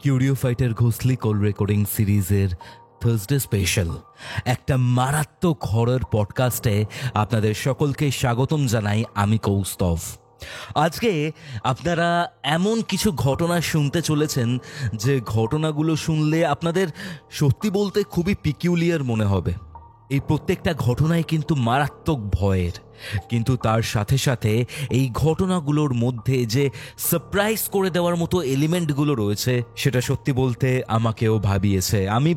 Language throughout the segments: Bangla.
কিউরিও ফাইটের ঘোষলি কল রেকর্ডিং সিরিজের থার্সডে স্পেশাল একটা মারাত্মক হরর পডকাস্টে আপনাদের সকলকে স্বাগতম জানাই। আমি কৌস্তভ। আজকে আপনারা এমন কিছু ঘটনা শুনতে চলেছেন যে ঘটনাগুলো শুনলে আপনাদের সত্যি বলতে খুবই পিকিউলিয়ার মনে হবে। এই প্রত্যেকটা ঘটনাই কিন্তু মারাত্মক ভয়ের, কিন্তু তার সাথে সাথে এই ঘটনাগুলোর মধ্যে যে সারপ্রাইজ করে দেওয়ার মতো এলিমেন্টগুলো রয়েছে সেটা সত্যি বলতে আমাকেও ভাবিয়েছে। আমি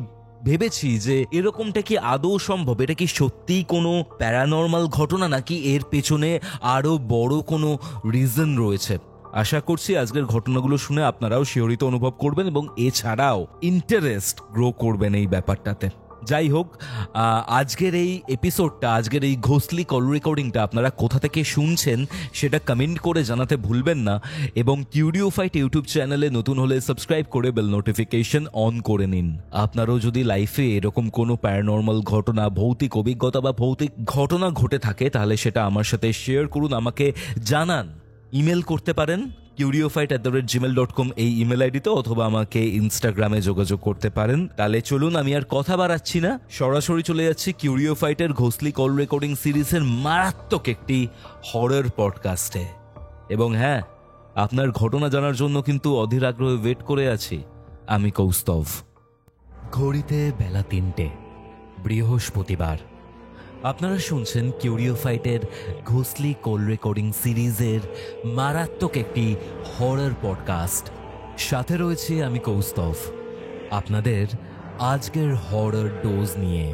ভেবেছি যে এরকমটা কি আদৌ সম্ভব, এটা কি সত্যিই কোনো প্যারানর্মাল ঘটনা নাকি এর পেছনে আরও বড় কোনো রিজন রয়েছে। আশা করছি আজকের ঘটনাগুলো শুনে আপনারাও শিহরিত অনুভব করবেন এবং এছাড়াও ইন্টারেস্ট গ্রো করবেন এই ব্যাপারটাতে। যাই হোক, আজকের এই এপিসোডটা, আজকের এই ঘোষলি কল রেকর্ডিংটা আপনারা কোথা থেকে শুনছেন সেটা কমেন্ট করে জানাতে ভুলবেন না, এবং কিউরিও ফাইট ইউটিউব চ্যানেলে নতুন হলে সাবস্ক্রাইব করে বেল নোটিফিকেশন অন করে নিন। আপনারও যদি লাইফে এরকম কোনো প্যারানর্মাল ঘটনা, ভৌতিক অভিজ্ঞতা বা ভৌতিক ঘটনা ঘটে থাকে তাহলে সেটা আমার সাথে শেয়ার করুন, আমাকে জানান। ইমেল করতে পারেন curiofite@gmail.com এই ইমেল আইডিতে, অথবা আমাকে ইনস্টাগ্রামে যোগাযোগ করতে পারেন। তাহলে চলুন, আমি আর কথা বাড়াচ্ছি না, সরাসরি চলে যাচ্ছি কিউরিও ফাইটের ঘোষলি কল রেকর্ডিং সিরিজের মারাত্মক একটি হরর পডকাস্টে। এবং হ্যাঁ, আপনার ঘটনা জানার জন্য কিন্তু অধীর আগ্রহে ওয়েট করে আছি। আমি কৌস্তভ। ঘড়িতে বেলা 3টে, বৃহস্পতিবার। আপনারা শুনছেন কিউরিও ফাইটের ঘোষলি কল রেকর্ডিং সিরিজের মারাত্মক একটি হরর পডকাস্ট। সাথে রয়েছে আমি কৌস্তভ, আপনাদের আজকের হরর ডোজ নিয়ে।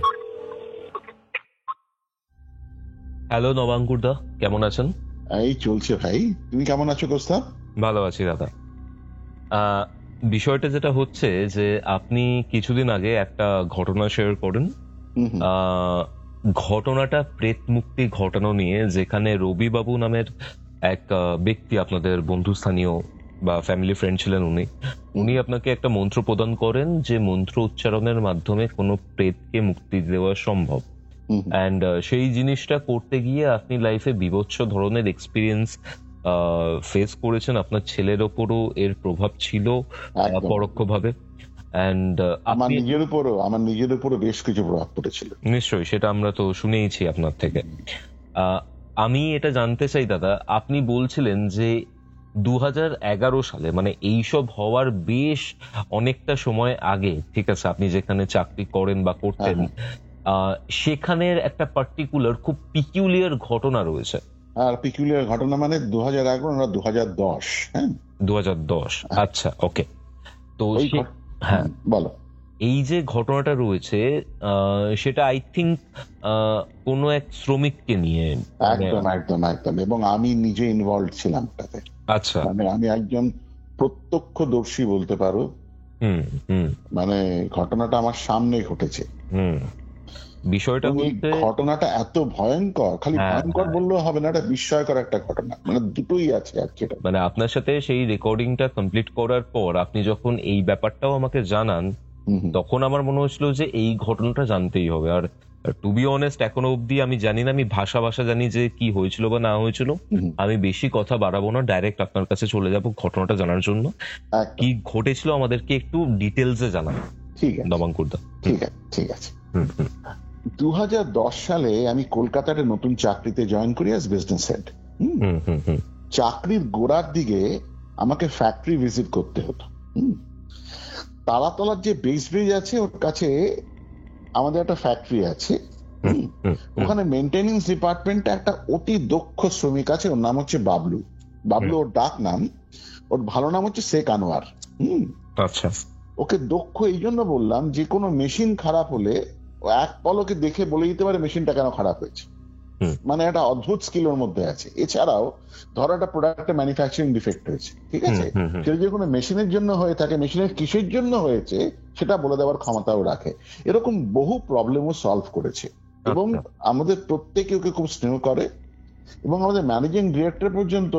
হ্যালো নবাঙ্কুরদা, কেমন আছেন? এই চলছে ভাই, তুমি কেমন আছো কৌস্তভ? ভালো আছি দাদা। বিষয়টা যেটা হচ্ছে যে আপনি কিছুদিন আগে একটা ঘটনা শেয়ার করেন। ঘটনাটা প্রেত মুক্তি ঘটানো নিয়ে, যেখানে রবিবাবু নামের এক ব্যক্তি, আপনাদের বন্ধুস্থানীয় বা ফ্যামিলি ফ্রেন্ড ছিলেন উনি আপনাকে একটা মন্ত্র প্রদান করেন, যে মন্ত্র উচ্চারণের মাধ্যমে কোনো প্রেতকে মুক্তি দেওয়া সম্ভব। অ্যান্ড সেই জিনিসটা করতে গিয়ে আপনি লাইফে বিভৎস ধরনের এক্সপিরিয়েন্স ফেস করেছেন। আপনার ছেলের ওপরও এর প্রভাব ছিল পরোক্ষভাবে। আমার নিজের উপরও বেশ কিছু প্রভাব পড়েছিল। নিশ্চয়ই, সেটা আমরা তো শুনেইছি আপনার থেকে। আমি এটা জানতে চাই দাদা, আপনি বলছিলেন যে 2011 সালে, মানে এইসব হওয়ার বেশ অনেকটা সময় আগে, ঠিক আছে, আপনি যেখানে চাকরি করেন বা করতেন, সেখানের একটা পার্টিকুলার খুব পিকিউলিয়ার ঘটনা রয়েছে। আর পিকিউলিয়ার ঘটনা মানে 2011 না 2010? হ্যাঁ, 2010। আচ্ছা, ওকে। তো হ্যাঁ, বলো। এই যে ঘটনাটা রয়েছে সেটা আই থিঙ্ক কোনো এক শ্রমিককে নিয়ে। একদম একদম একদম, এবং আমি নিজে ইনভলভ ছিলাম তাতে। আচ্ছা, মানে আমি একজন প্রত্যক্ষদর্শী বলতে পারো। মানে ঘটনাটা আমার সামনে ঘটেছে। বিষয়টা ঘটনাটা এত ভয়ঙ্কর, খালি ভয়ঙ্কর বললেও হবে না, এটা বিস্ময়কর একটা ঘটনা, মানে দুটোই আছে আর কি। মানে আপনার সাথে সেই রেকর্ডিংটা কমপ্লিট করার পর আপনি যখন এই ব্যাপারটাও আমাকে জানান, তখন আমার মনে হচ্ছিল যে এই ঘটনাটা জানতেই হবে। আর টু বি অনেস্ট, এখনো অব্দি আমি জানি না, আমি ভাষা জানি যে কি হয়েছিল বা না হয়েছিল। আমি বেশি কথা বাড়াবো না, ডাইরেক্ট আপনার কাছে চলে যাব ঘটনাটা জানার জন্য। কি ঘটেছিল আমাদেরকে একটু ডিটেলসে জানান। ঠিক আছে নবাঙ্কুরদা? ঠিক আছে। 2010 সালে আমি কলকাতার নতুন চাকরিতে জয়েন করি অ্যাজ বিজনেস হেড। চাকরির গোড়ার দিকে আমাকে ফ্যাক্টরি ভিজিট করতে হতো। তারাতলার যে বেস ব্রিজ আছে ওর কাছে আমাদের একটা ফ্যাক্টরি আছে। ওখানে মেইনটেনেন্স ডিপার্টমেন্টে একটা অতি দক্ষ শ্রমিক আছে, ওর নাম হচ্ছে বাবলু। ওর ডাক নাম, ওর ভালো নাম হচ্ছে শেখ আনোয়ার। আচ্ছা, ওকে দক্ষ এই জন্য বললাম, যে কোনো মেশিন খারাপ হলে ও এক পলকে দেখে বলে দিতে পারে মেশিনটা কেন খারাপ হয়েছে। মানে একটা অদ্ভুত স্কিল ওর মধ্যে আছে। এছাড়াও ধরো একটা প্রোডাক্টে ম্যানুফ্যাকচারিং ডিফেক্ট হয়েছে, ঠিক আছে, সেটা যদি কোনো মেশিনের জন্য হয়ে থাকে, মেশিনের কিসের জন্য হয়েছে সেটা বলে দেওয়ার ক্ষমতাও রাখে। এরকম বহু প্রবলেমও সলভ করেছে, এবং আমাদের প্রত্যেকে ওকে খুব স্নেহ করে, এবং আমাদের ম্যানেজিং ডিরেক্টর পর্যন্ত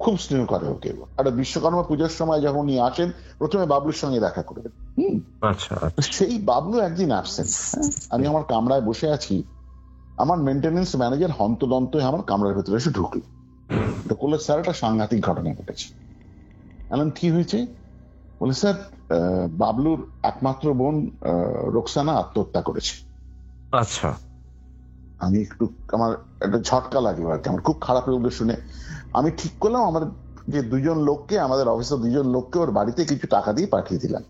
খুব স্নেহ করে ওকে। একটা বিশ্বকর্মা পুজোর সময় যখন উনি আসেন, প্রথমে বাবলুর সঙ্গে দেখা করবেন। সেই বাবলু একদিন আসছেন, আমি আমার কামরায় বসে আছি, আমার মেইনটেনেন্স ম্যানেজার হন্তদন্ত হয়ে আমার কামরার ভেতরে এসে ঢুকলো। স্যার, একটা সাংঘাতিক ঘটনা ঘটেছে। কি হয়েছে? বলে স্যার বাবলুর একমাত্র বোন রোকসানা আত্মহত্যা করেছে। আচ্ছা। আমি একটু, আমার একটা ঝটকা লাগলো আর কি, আমার খুব খারাপ লাগলো শুনে। আমি ঠিক করলাম আমাদের যে দুজন লোককে, আমাদের অফিসের দুজন লোককে ওর বাড়িতে কিছু টাকা দিয়ে পাঠিয়ে দিলাম।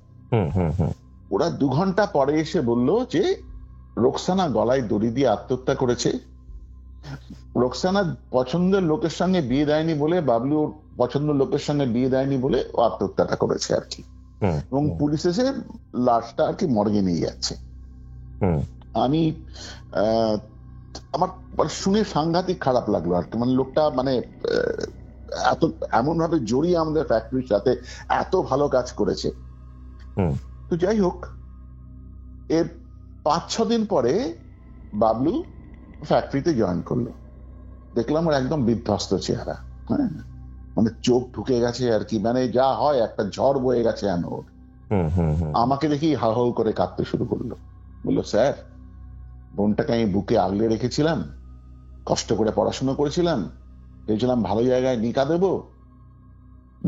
ওরা 2 ঘন্টা পরে এসে বলল যে রোকসানা গলায় দড়ি দিয়ে আত্মহত্যা করেছে। রোকসানা পছন্দের লোকের সঙ্গে বিয়ে দেয়নি বলে, বাবলু ওর পছন্দের লোকের সঙ্গে বিয়ে দেয়নি বলে ও আত্মহত্যাটা করেছে আর কি। এবং পুলিশ এসে লাশটা আর কি মর্গে নিয়ে যাচ্ছে। আমি আমার শুনে সাংঘাতিক খারাপ লাগলো আর কি। মানে লোকটা মানে এত এমন ভাবে জড়িয়ে আমাদের ফ্যাক্টরির সাথে এত ভালো কাজ করেছে। তো যাই হোক, এর 5-6 দিন পরে বাবলু ফ্যাক্টরিতে জয়েন করলো। দেখলাম ওর একদম বিধ্বস্ত চেহারা, হ্যাঁ, মানে চোখ ঢুকে গেছে আর কি, মানে যা হয় একটা ঝড় বয়ে গেছে ওর। আমাকে দেখি হাউ হাউ করে কাঁদতে শুরু করলো। বললো স্যার, বোনটাকে আমি বুকে আগলে রেখেছিলাম, কষ্ট করে পড়াশোনা করেছিলাম, ভেবেছিলাম ভালো জায়গায় নিকা দেবো,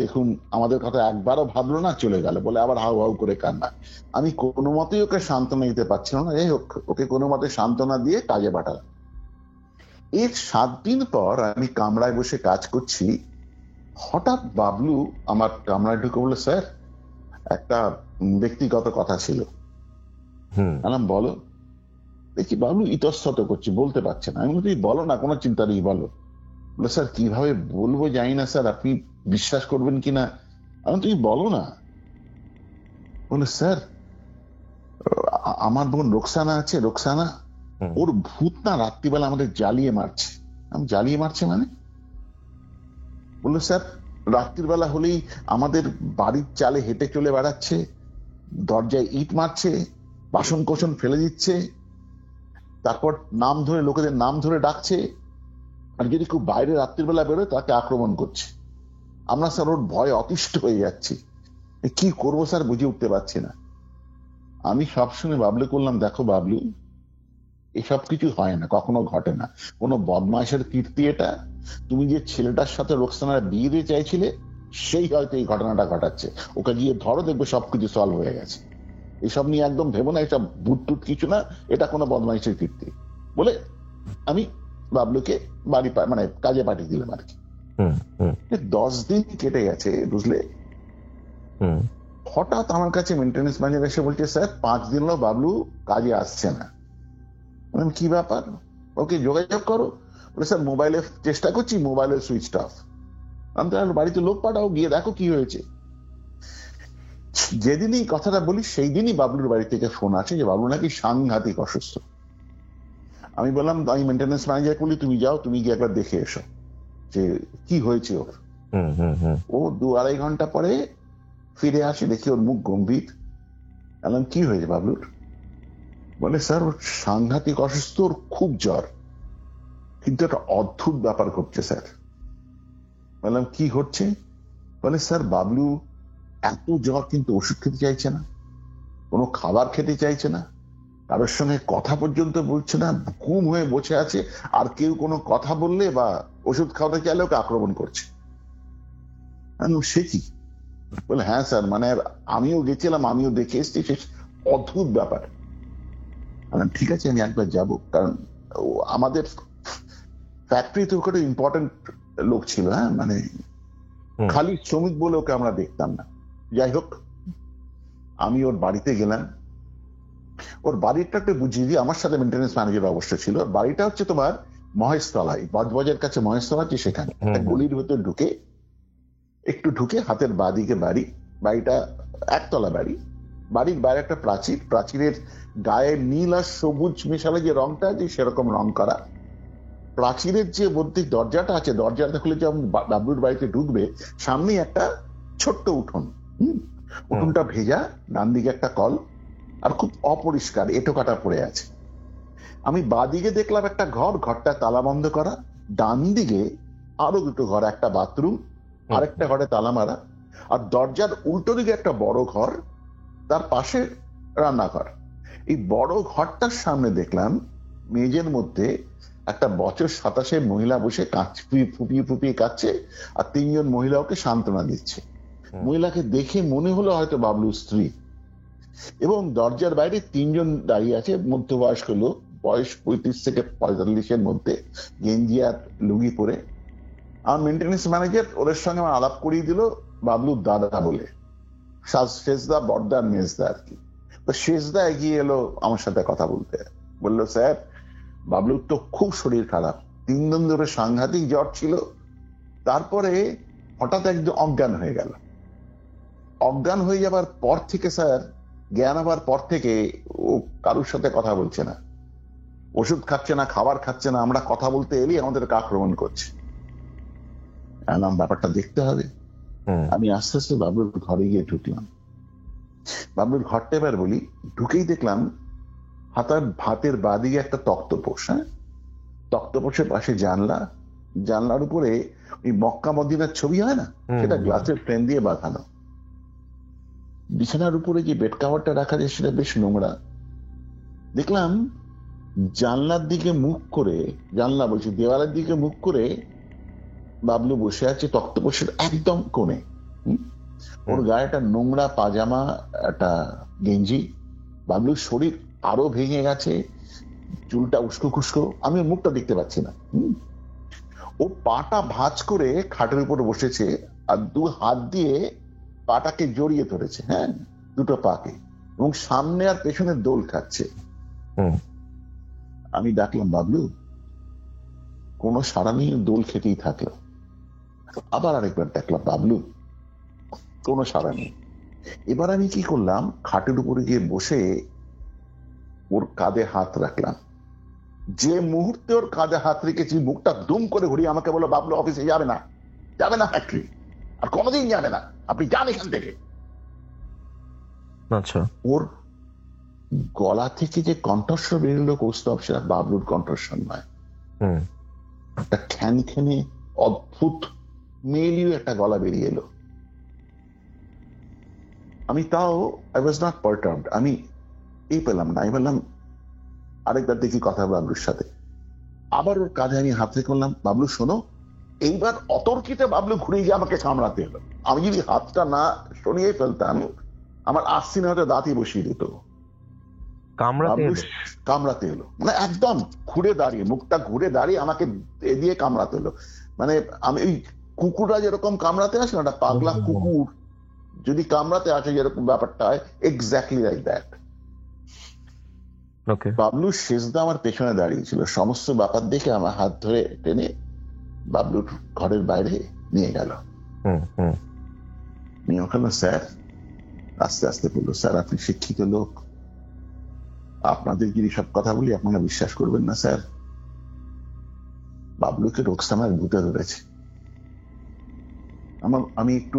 দেখুন আমাদের কথা একবারও ভাবলো না, চলে গেল বলে আবার হাউ হাউ করে কান্না। আমি কোনো মতেই ওকে সান্ত্বনা দিতে পারছিলাম না। যাই হোক, ওকে কোনো মতে সান্ত্বনা দিয়ে কাজে পাঠালাম। এর 7 দিন পর আমি কামরায় বসে কাজ করছি, হঠাৎ বাবলু আমার কামরায় ঢুকে বললো স্যার, একটা ব্যক্তিগত কথা ছিল। বললাম বলো। দেখি বাবলু ইতস্তত করছি, বলতে পারছে না। আমি বলি বলো না, কোনো চিন্তা নেই, বলো। বলে স্যার কিভাবে বলবো জানি না স্যার, আপনি বিশ্বাস করবেন কিনা। আমি তুমি বলো না। বলে স্যার, আমার বোন রোকসানা আছে, রোকসানা, ওর ভূত না রাত্রিবেলা আমাদের জ্বালিয়ে মারছে। আমি জ্বালিয়ে মারছে মানে? বললো স্যার, রাত্রিবেলা হলেই আমাদের বাড়ির চালে হেঁটে চলে বেড়াচ্ছে, দরজায় ইট মারছে, বাসন কোসন ফেলে দিচ্ছে, তারপর নাম ধরে, লোকেদের নাম ধরে ডাকছে, আর যদি খুব বাইরে রাত্রিবেলা বেরোয় তাকে আক্রমণ করছে। আমরা স্যার ওর ভয় অতিষ্ঠ হয়ে যাচ্ছি, কি করবো স্যার বুঝে উঠতে পারছি না। আমি সব শুনে বাবলু করলাম, দেখো বাবলু, এসব কিছু হয় না, কখনো ঘটে না, কোনো বদমাইশের কীর্তি এটা। তুমি যে ছেলেটার সাথে রোকসানার বিয়ে দিয়ে চাইছিলে, সেই হয়তো এই ঘটনাটা ঘটাচ্ছে। ওকে গিয়ে ধরো, দেখবে সবকিছু সলভ হয়ে গেছে। এসব নিয়ে একদম ভেবো না, এসব ভূত টুত কিছু না, এটা কোনো বদমাইশের কীর্তি বলে আমি বাবলুকে বাড়ি মানে কাজে পাঠিয়ে দিলাম আর কি। 10 দিন কেটে গেছে, বুঝলে। হঠাৎ আমার কাছে মেইনটেনেন্স ম্যানেজার এসে বলছে স্যার 5 দিন হলো বাবলু কাজে আসছে না। কি ব্যাপার? ওকে যোগাযোগ করো। বলে স্যার মোবাইলে চেষ্টা করছি, মোবাইলে সুইচ অফ। আমি তাহলে বাড়িতে লোক পাঠাও, গিয়ে দেখো কি হয়েছে। যেদিনই কথাটা বলি সেই দিনই বাবলুর বাড়ি থেকে ফোন আসে যে বাবলু নাকি সাংঘাতিক অসুস্থ। আমি বললাম, আমি মেইনটেনেন্স ম্যানেজার বলি তুমি যাও, তুমি গিয়ে একবার দেখে এসো যে কি হয়েছে ওর। ও 2-2.5 ঘন্টা পরে ফিরে আসে, দেখি ওর মুখ গম্ভীর। বললাম কি হয়েছে বাবলুর? বলে স্যার ওর সাংঘাতিক অসুস্থ, ওর খুব জ্বর, কিন্তু একটা অদ্ভুত ব্যাপার ঘটছে স্যার। বললাম কি ঘটছে? বলে স্যার বাবলু এত জ্বর কিন্তু ওষুধ খেতে চাইছে না, কোনো খাবার খেতে চাইছে না, কারোর সঙ্গে কথা পর্যন্ত বলছে না, ঘুম হয়ে বসে আছে, আর কেউ কোনো কথা বললে বা ওষুধ খাওয়াতে চাইলে ওকে আক্রমণ করছে। সে কি? বলে হ্যাঁ স্যার, মানে আমিও গেছিলাম, আমিও দেখে এসেছি, সে অদ্ভুত ব্যাপার। ঠিক আছে, আমি একবার যাব, কারণ আমাদের ফ্যাক্টরিতে ওখানে ইম্পর্টেন্ট লোক ছিল, হ্যাঁ, মানে খালি শ্রমিক বলে ওকে আমরা দেখতাম না। যাই হোক, আমি ওর বাড়িতে গেলাম। ওর বাড়িটা একটু বুঝিয়ে দিই, আমার সাথে মেইনটেনেন্স ম্যানেজার অবশ্য ছিল। ওর বাড়িটা হচ্ছে তোমার মহেশতলায়, বজবজের কাছে মহেশতলা আছে, সেখানে একটা গলির ভেতর ঢুকে, একটু ঢুকে হাতের বাঁদিকে বাড়ি। বাড়িটা 1 তলা বাড়ি। বাড়ির বাইরে একটা প্রাচীর, প্রাচীরের গায়ে নীল আর সবুজ মেশালে যে রংটা আছে সেরকম রং করা। প্রাচীরের যে মধ্যে দরজাটা আছে, দরজাটা খুলে যখন বাবলুর বাড়িতে ঢুকবে, সামনেই একটা ছোট্ট উঠোন। উঠোনটা ভেজা, ডান দিকে একটা কল, আর খুব অপরিষ্কার, এঁটো কাটা পড়ে আছে। আমি বাঁদিকে দেখলাম একটা ঘর, ঘরটা তালা বন্ধ করা। ডান দিকে আরো 2টো ঘর, একটা বাথরুম, আরেকটা ঘরে তালা মারা, আর দরজার উল্টো দিকে একটা বড় ঘর, তার পাশে রান্নাঘর। এই বড় ঘরটার সামনে দেখলাম মেঝের মধ্যে একটা বছর 27-এর মহিলা বসে ফুপিয়ে ফুপিয়ে কাঁদছে, আর 3 জন মহিলা ওকে সান্ত্বনা দিচ্ছে। মহিলাকে দেখে মনে হলো হয়তো বাবলুর স্ত্রী। এবং দরজার বাইরে 3 জন দাঁড়িয়ে আছে, মধ্যবয়স্ক লোক, বয়স 35 থেকে 45-এর মধ্যে, গেঞ্জি আর লুঙ্গি পরে। আমার মেনটেন্যান্স ম্যানেজার ওদের সঙ্গে আমার আলাপ করিয়ে দিল বাবলুর দাদা বলে, শেষদা, বড়দা, মেজদা আর কি। তো শেষদা এগিয়ে এলো আমার সাথে কথা বলতে, বললো স্যার বাবলুর তো খুব শরীর খারাপ, 3 দিন ধরে সাংঘাতিক জ্বর ছিল, তারপরে হঠাৎ একদম অজ্ঞান হয়ে গেল। অজ্ঞান হয়ে যাবার পর থেকে স্যার, জ্ঞান হবার পর থেকে ও কারুর সাথে কথা বলছে না, ওষুধ খাচ্ছে না, খাবার খাচ্ছে না, আমরা কথা বলতে এলি আমাদের আক্রমণ করছে। ব্যাপারটা দেখতে হবে। আমি আস্তে আস্তে বাবলুর ঘরে গিয়ে ঢুকলাম। বাবলুর ঘরটা এবার বলি, ঢুকেই দেখলাম হাতের বাদিকে একটা তক্তপোষ, তক্তপোষের পাশে জানলা, জানলার উপরে ওই মক্কা মদিনার ছবি হয় না, সেটা গ্লাসের ফ্রেম দিয়ে বাঁধানো। বিছানার উপরে যে বেড কাভারটা রাখা যায় সেটা বেশ নোংরা। দেখলাম জানলার দিকে মুখ করে, জানলা বলছি দেওয়ালের দিকে মুখ করে বাবলু বসে আছে তক্তপোষের একদম কোণে। ওর গায়ে একটা নোংরা পাজামা, একটা গেঞ্জি। বাবলুর শরীর আরো ভেঙে গেছে, চুলটা উস্কো খুস্কো, আমি ওর মুখটা দেখতে পাচ্ছি না। ও পাটা ভাঁজ করে খাটের উপর বসেছে আর 2 হাত দিয়ে পাটাকে জড়িয়ে ধরেছে, হ্যাঁ, দুটো পাকে, এবং সামনে আর পেছনে দোল খাচ্ছে। আমি ডাকলাম বাবলু, কোনো সাড়া নেই, দোল খেতেই থাকলো। আবার আরেকবার ডাকলাম বাবলু, কোনো সাড়া নেই। এবার আমি কি করলাম, খাটের উপরে গিয়ে বসে ওর কাঁধে হাত রাখলাম। যে মুহূর্তে ওর কাঁধে হাত রেখেছি, মুখটা দুম করে ঘুরিয়ে আমাকে বললো, বাবলু অফিসে যাবে না, যাবে না ফ্যাক্টরি, আর কোনোদিন যাবে না, আপনি যান এখান থেকে। আচ্ছা। ওর গলা থেকে যে কণ্ঠস্বর বেরোলো কৌস্তব, সেটা বাবলুর কণ্ঠস্বর নয়, একটা খ্যানখ্যানে অদ্ভুত মেলিও একটা গলা বেরিয়ে এলো। আমি তাও আই ওয়াজ নট পারটার্বড, আমি এই পেলাম না, আমি বললাম আরেকবার দেখি কথা বাবলুর সাথে। আবার ওর কাঁধে আমি হাত রেখে বললাম, বাবলু শোনো। এইবার অতর্কিতে বাবলু ঘুরে গিয়ে আমাকে কামড়াতে এলো। আমি যদি হাতটা না সরিয়ে ফেলতাম, আমার আস্তিনে হয়তো দাঁতই বসিয়ে দিত। কামড়াতে এলো, মানে একদম ঘুরে দাঁড়িয়ে, মুখটা ঘুরে দাঁড়িয়ে আমাকে দিয়ে কামড়াতে এলো। মানে আমি ওই কুকুররা যেরকম কামড়াতে আসে না, একটা পাগলা কুকুর যদি কামড়াতে আসে যেরকম ব্যাপারটা হয়, এক্স্যাক্টলি লাইক দ্যাট। বাবলু শেষদা আমার পেছনে দাঁড়িয়েছিল, সমস্ত ব্যাপার দেখে আমার হাত ধরে টেনে বাবলুর ঘরের বাইরে নিয়ে গেল। নিয়ে ওখানে স্যার আস্তে আস্তে বললো, স্যার আপনি শিক্ষিত লোক, আপনাদের যদি সব কথা বলি আপনারা বিশ্বাস করবেন না স্যার, বাবলুকে রোকসানার ভূতে ধরেছে। আমি একটু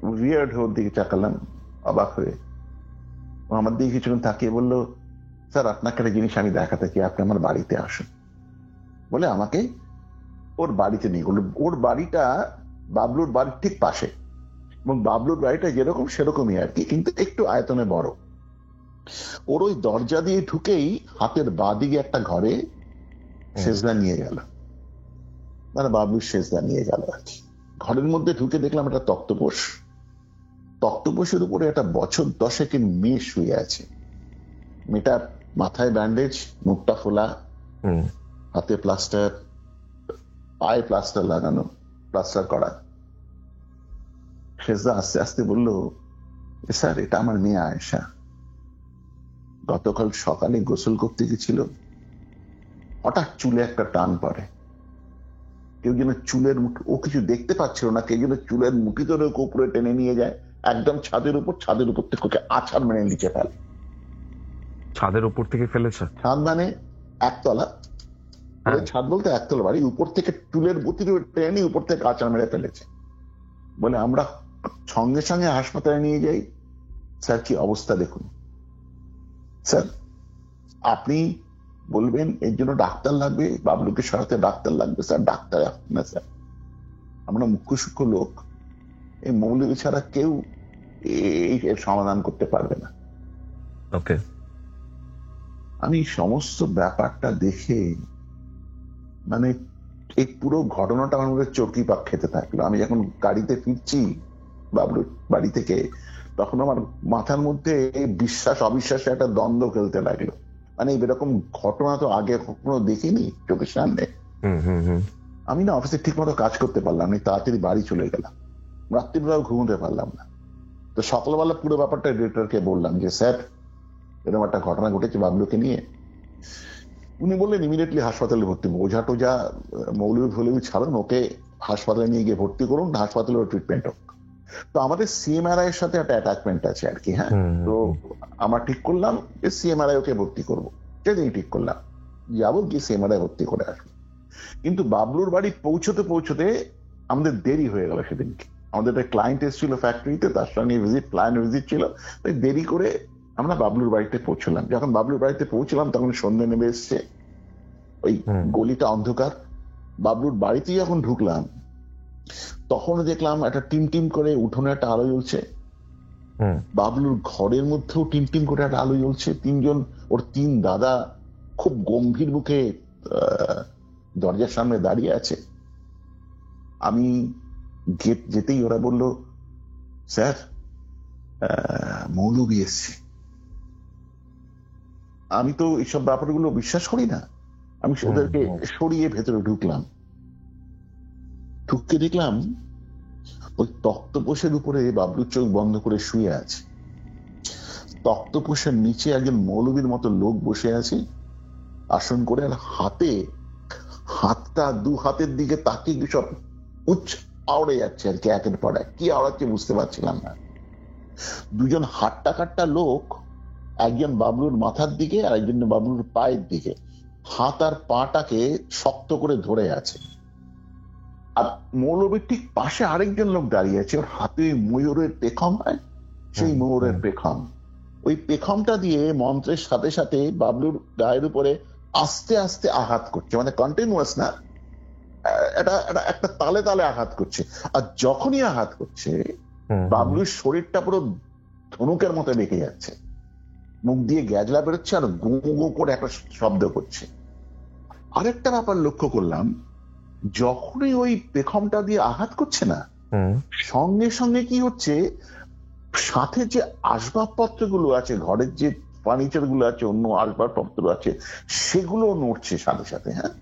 উইয়ার্ড ওর দিকে তাকালাম অবাক হয়ে। ও আমার দিকে কিছুক্ষণ তাকিয়ে বললো, স্যার আপনাকে একটা জিনিস আমি দেখাতে চাই, আপনি আমার বাড়িতে আসুন। বলে আমাকে ওর বাড়িতে নিয়ে গেল। ওর বাড়িটা বাবলুর বাড়ির ঠিক পাশে, এবং বাবলুর বাড়িটা যেরকম সেরকমই আর কি, কিন্তু একটু আয়তনে বড়। ওর ওই দরজা দিয়ে ঢুকেই হাতের বাঁদিকে একটা ঘরে শেষদা নিয়ে গেল, মানে বাবলুর শেষদা নিয়ে গেল আর কি। ঘরের মধ্যে ঢুকে দেখলাম একটা তক্তপোষ, তক্তপোষের উপরে একটা বছর 10-এর মেয়ে শুয়ে আছে। মেয়েটার মাথায় ব্যান্ডেজ, মুখটা ফোলা, হাতে প্লাস্টার, পায়ে প্লাস্টার লাগানো, প্লাস্টার করা। শেষদা আস্তে আস্তে বলল, স্যার এটা আমার মেয়ে আয়েশা, গতকাল সকালে গোসল করতে গেছিল, হঠাৎ চুলে একটা টান পড়ে, কেউ যেন চুলের মুঠি, ও কিছু দেখতে পাচ্ছিল না, কেউ যেন চুলের মুঠি ধরে ওকে উপরে টেনে নিয়ে যায় একদম ছাদের উপর, ছাদের উপর থেকে ওকে আছাড় মেরে নিচে ফেলে। ছাদের উপর থেকে ফেলেছে? ছাদ মানে একতলা, ছাদ বলতে একতলা বাড়ি, উপর থেকে চুলের বুতি টেনে উপর থেকে আছাড় মেরে ফেলেছে। বলে আমরা সঙ্গে সঙ্গে হাসপাতালে নিয়ে যাই। স্যার কি অবস্থা দেখুন স্যার, আপনি বলবেন এর জন্য ডাক্তার লাগবে, বাবলুকে সরাতে ডাক্তার লাগবে। স্যার ডাক্তার না স্যার, আমরা মুখ্য সূক্ষ্ম লোক, এই মৌলবী ছাড়া কেউ এর সমাধান করতে পারবে না। ওকে। আমি সমস্ত ব্যাপারটা দেখে মানে এই পুরো ঘটনাটা আমার মধ্যে চরকি পাক খেতে থাকলো। আমি যখন গাড়িতে ফিরছি বাবলুর বাড়ি থেকে, তখন আমার মাথার মধ্যে বিশ্বাস অবিশ্বাসে একটা দ্বন্দ্ব খেলতে লাগলো। মানে এরকম ঘটনা তো আগে কখনো দেখিনি চোখের সামনে। আমি না অফিসে ঠিক মতো কাজ করতে পারলাম না, তাড়াতাড়ি বাড়ি চলে গেলাম, রাত্রিবেলাও ঘুমোতে পারলাম না। তো সকালবেলা পুরো ব্যাপারটা ডিরেক্টরকে বললাম যে স্যার এরকম একটা ঘটনা ঘটেছে বাবলুকে নিয়ে। উনি বললেন ইমিডিয়েটলি হাসপাতালে ভর্তি, ওঝা টোঝা মৌলবি ফৌলবি ছাড়ুন, ওকে হাসপাতালে নিয়ে গিয়ে ভর্তি করুন, হাসপাতালের ট্রিটমেন্ট হোক। তো আমাদের সিএমআরআই এর সাথে একটা অ্যাটাচমেন্ট আছে আর কি। হ্যাঁ, তো আমার ঠিক করলাম যে সিএমআরআই ওকে ভর্তি করবো, সেদিনই ঠিক করলাম যাবো গিয়ে সিএমআরআই ভর্তি করে আসবো। কিন্তু বাবলুর বাড়ি পৌঁছতে পৌঁছতে আমাদের দেরি হয়ে গেল সেদিনকে। আমাদের একটা ক্লায়েন্ট এসেছিল ফ্যাক্টরিতে, তার সঙ্গে ক্লায়েন্ট ভিজিট ছিল, তাই দেরি করে আমরা বাবলুর বাড়িতে পৌঁছলাম। যখন বাবলুর বাড়িতে পৌঁছলাম তখন সন্ধ্যে নেমে এসছে, ওই গলিটা অন্ধকার। বাবলুর বাড়িতে যখন ঢুকলাম তখন দেখলাম একটা টিম টিম করে উঠোনে একটা আলো জ্বলছে, বাবলুর ঘরের মধ্যেও টিম টিম করে একটা আলো জ্বলছে। ওর তিন দাদা খুব গম্ভীর মুখে দরজার সামনে দাঁড়িয়ে আছে। আমি গেট যেতেই ওরা বলল স্যার মৌলবি এসছে। আমি তো এইসব ব্যাপারগুলো বিশ্বাস করি না, আমি ওদেরকে সরিয়ে ভেতরে ঢুকলাম। ঢুকতে দেখলাম ওই তক্তপোষের উপরে বাবলুর চোখ বন্ধ করে শুয়ে আছে। তক্তপোষের নিচে একজন মৌলবীর মতো লোক বসে আছে আসন করে, আর হাতটা দু হাতের দিকে তাকিয়ে সব আওড়ে যাচ্ছে আর কি, একের পর এক। কি আওড়াচ্ছে বুঝতে পারছিলাম না। দুজন হাট্টা কাট্টা লোক, একজন বাবলুর মাথার দিকে আর একজন বাবলুর পায়ের দিকে, হাত আর পাটাকে শক্ত করে ধরে আছে। আর মৌলবীর ঠিক পাশে আরেকজন লোক দাঁড়িয়ে আছে, ওর হাতে ময়ূরের পেখম হয়, সেই ময়ূরের পেখম, ওই পেখমটা দিয়ে মন্ত্রের সাথে সাথে বাবলুর গায়ের উপরে আস্তে আস্তে আঘাত করছে, মানে কন্টিনিউয়াস না, এটা একটা তালে তালে আঘাত করছে। আর যখনই আঘাত করছে বাবলুর শরীরটা পুরো ধনুকের মতো বেঁকে যাচ্ছে, মুখ দিয়ে গ্যাজলা বেরোচ্ছে আর গু গু করে একটা শব্দ করছে। আরেকটা ব্যাপার লক্ষ্য করলাম, যখনই ওই পেখমটা দিয়ে আঘাত করছে না, সঙ্গে সঙ্গে কি হচ্ছে, সাথে যে আসবাবপত্র গুলো আছে, ঘরের যে ফার্নিচার গুলো আছে, অন্য আসবাবপত্র আছে, সেগুলো নড়ছে সাথে সাথে। হ্যাঁ,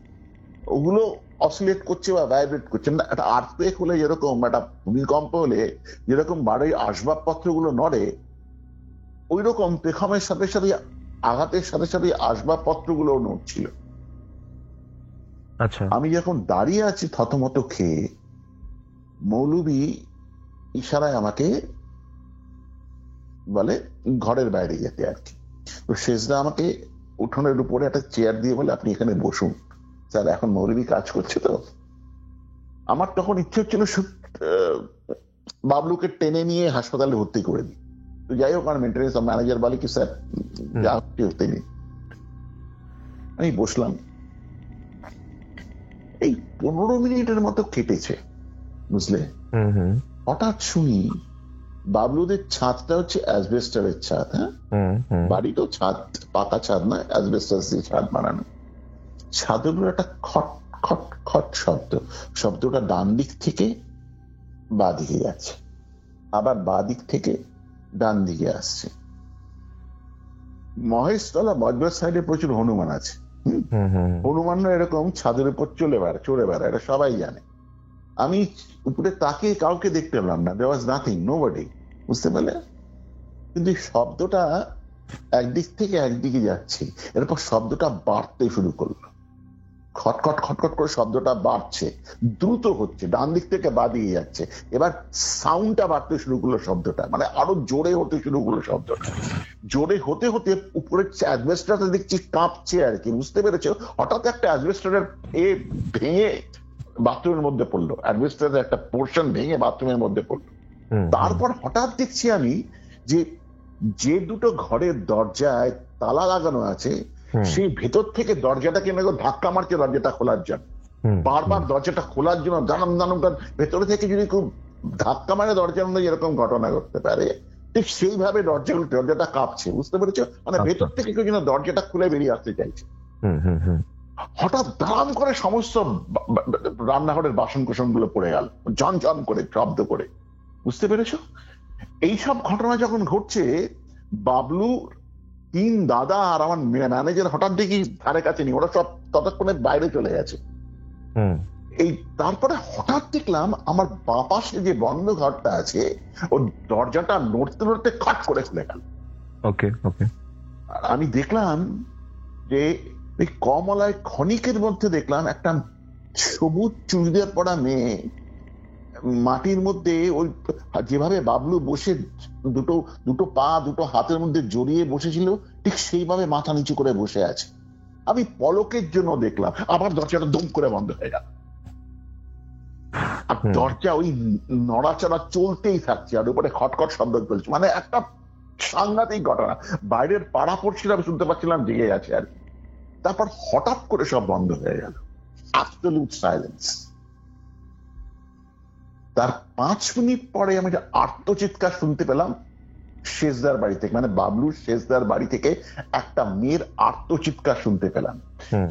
ওগুলো অসিলেট করছে বা ভাইব্রেট করছে না। একটা আর্থকুয়েক হলে যেরকম, একটা ভূমিকম্প হলে যেরকম বাড়ির আসবাবপত্র গুলো নড়ে, ওই রকম পেখমের সাথে সাথে আঘাতের সাথে সাথে আসবাবপত্র গুলো নড়ছিল। আচ্ছা, আমি যখন দাঁড়িয়ে আছি থতমত খেয়ে, মৌলবী ইশারায় আমাকে বলে ঘরের বাইরে যেতে আর কি। তো শেষদা আমাকে উঠোনের উপরে একটা চেয়ার দিয়ে বলে আপনি এখানে বসুন, স্যার এখন মৌলবী কাজ করছে। তো আমার তখন ইচ্ছে হচ্ছিল বাবলুকে টেনে নিয়ে হাসপাতালে ভর্তি করে দিই। তো যাই হোক, আমার মেনটেন্যান্স ম্যানেজার বলে কি স্যার যা হতে নেই। আমি বসলাম, এই 15 মিনিটের মতো কেটেছে বুঝলে। হঠাৎ শুনি বাবলুদের ছাদটা হচ্ছে অ্যাসবেস্টারের ছাদ। হ্যাঁ, বাড়িটাও ছাদ, পাকা ছাদ না, অ্যাসবেস্টার দিয়ে ছাদ বানানো। ছাদের উপর একটা খট খট খট শব্দটা ডান দিক থেকে বাঁ দিকে যাচ্ছে, আবার বাঁ দিক থেকে ডান দিকে আসছে। মহেশতলা বজবজ সাইডে প্রচুর হনুমান আছে। হনুমানরা এরকম ছাদের উপর চড়ে বেড়ায়, এটা সবাই জানে। আমি উপরে তাকিয়ে কাউকে দেখতে পেলাম না, দেয়ার ওয়াজ নাথিং, নোবডি, বুঝতে পারলে। কিন্তু শব্দটা একদিক থেকে একদিকে যাচ্ছে, এরপর শব্দটা বাড়তে শুরু করলো, খটখট খটখট করে শব্দটা বাড়ছে, দ্রুত হচ্ছে, ডান দিক থেকে বাঁ দিকে যাচ্ছে। এবার সাউন্ডটা বাড়তে শুরু করলো, শব্দটা মানে আরো জোরে হতে শুরু করলো। শব্দটা জোরে হতে হতে উপরে অ্যাসবেস্টারটা দেখছি কাঁপছে আর কি, বুঝতে পেরেছো। হঠাৎ একটা অ্যাসবেস্টারের ভেঙে বাথরুমের মধ্যে পড়লো, অ্যাসবেস্টারের একটা পোর্শন ভেঙে বাথরুমের মধ্যে পড়লো। তারপর হঠাৎ দেখছি আমি যে দুটো ঘরের দরজায় তালা লাগানো আছে, সেই ভেতর থেকে দরজাটাকে ধাক্কা মারছে দরজাটা খোলার জন্য, বারবার দরজাটা খোলার জন্য দানাম দানাম। ভেতরে থেকে যদি খুব ধাক্কা মারে দরজার মধ্যে এরকম ঘটনা ঘটতে পারে, ঠিক সেইভাবে দরজাটা কাঁপছে, বুঝতে পেরেছো। মানে ভেতর থেকে কেউ যেন দরজাটা খুলে বেরিয়ে আসতে চাইছে। হঠাৎ দাম করে সমস্ত রান্নাঘরের বাসন কোসন গুলো পড়ে গেল, ঝনঝন করে শব্দ করে। বুঝতে পেরেছো? এইসব ঘটনা যখন ঘটছে, বাবলু 3 দাদা আর আমার ম্যানেজার হঠাৎ দেখি ধারে কাছে নেই, ওরা সব ততক্ষণে বাইরে চলে গেছে। এই তারপরে হঠাৎ দেখলাম আমার বাঁ পাশে যে বন্ধ ঘরটা আছে, ও দরজাটা নড়তে নড়তে খট করে খুলে গেল। ওকে ওকে। আমি দেখলাম যে ওই কমলায় ক্ষণিকের মধ্যে দেখলাম একটা সবুজ চুড়িদার পরা মেয়ে মাটির মধ্যে ওই যেভাবে বাবলু বসে দুটো পা দুটো হাতের মধ্যে জড়িয়ে বসেছিল, ঠিক সেইভাবে মাথা নিচু করে বসে আছে। আমি পলকের জন্য দেখলাম, আবার দরজাটা দম করে বন্ধ হয়ে গেল। আর দরজা ওই নড়াচড়া চলতেই থাকছে, আর উপরে খটখট শব্দ চলছে, মানে একটা সাংঘাতিক ঘটনা। বাইরের পাড়া পড়ছিল, আমি শুনতে পাচ্ছিলাম জেগে আছে আর কি। তারপর হঠাৎ করে সব বন্ধ হয়ে গেল, অ্যাবসলিউট সাইলেন্স। তার 5 মিনিট পরে আমি একটা আর্তচিৎকার শুনতে পেলাম শেষদার বাড়ি থেকে, মানে বাবলুর শেষদার বাড়ি থেকে একটা মেয়ের আর্তচিৎকার শুনতে পেলাম।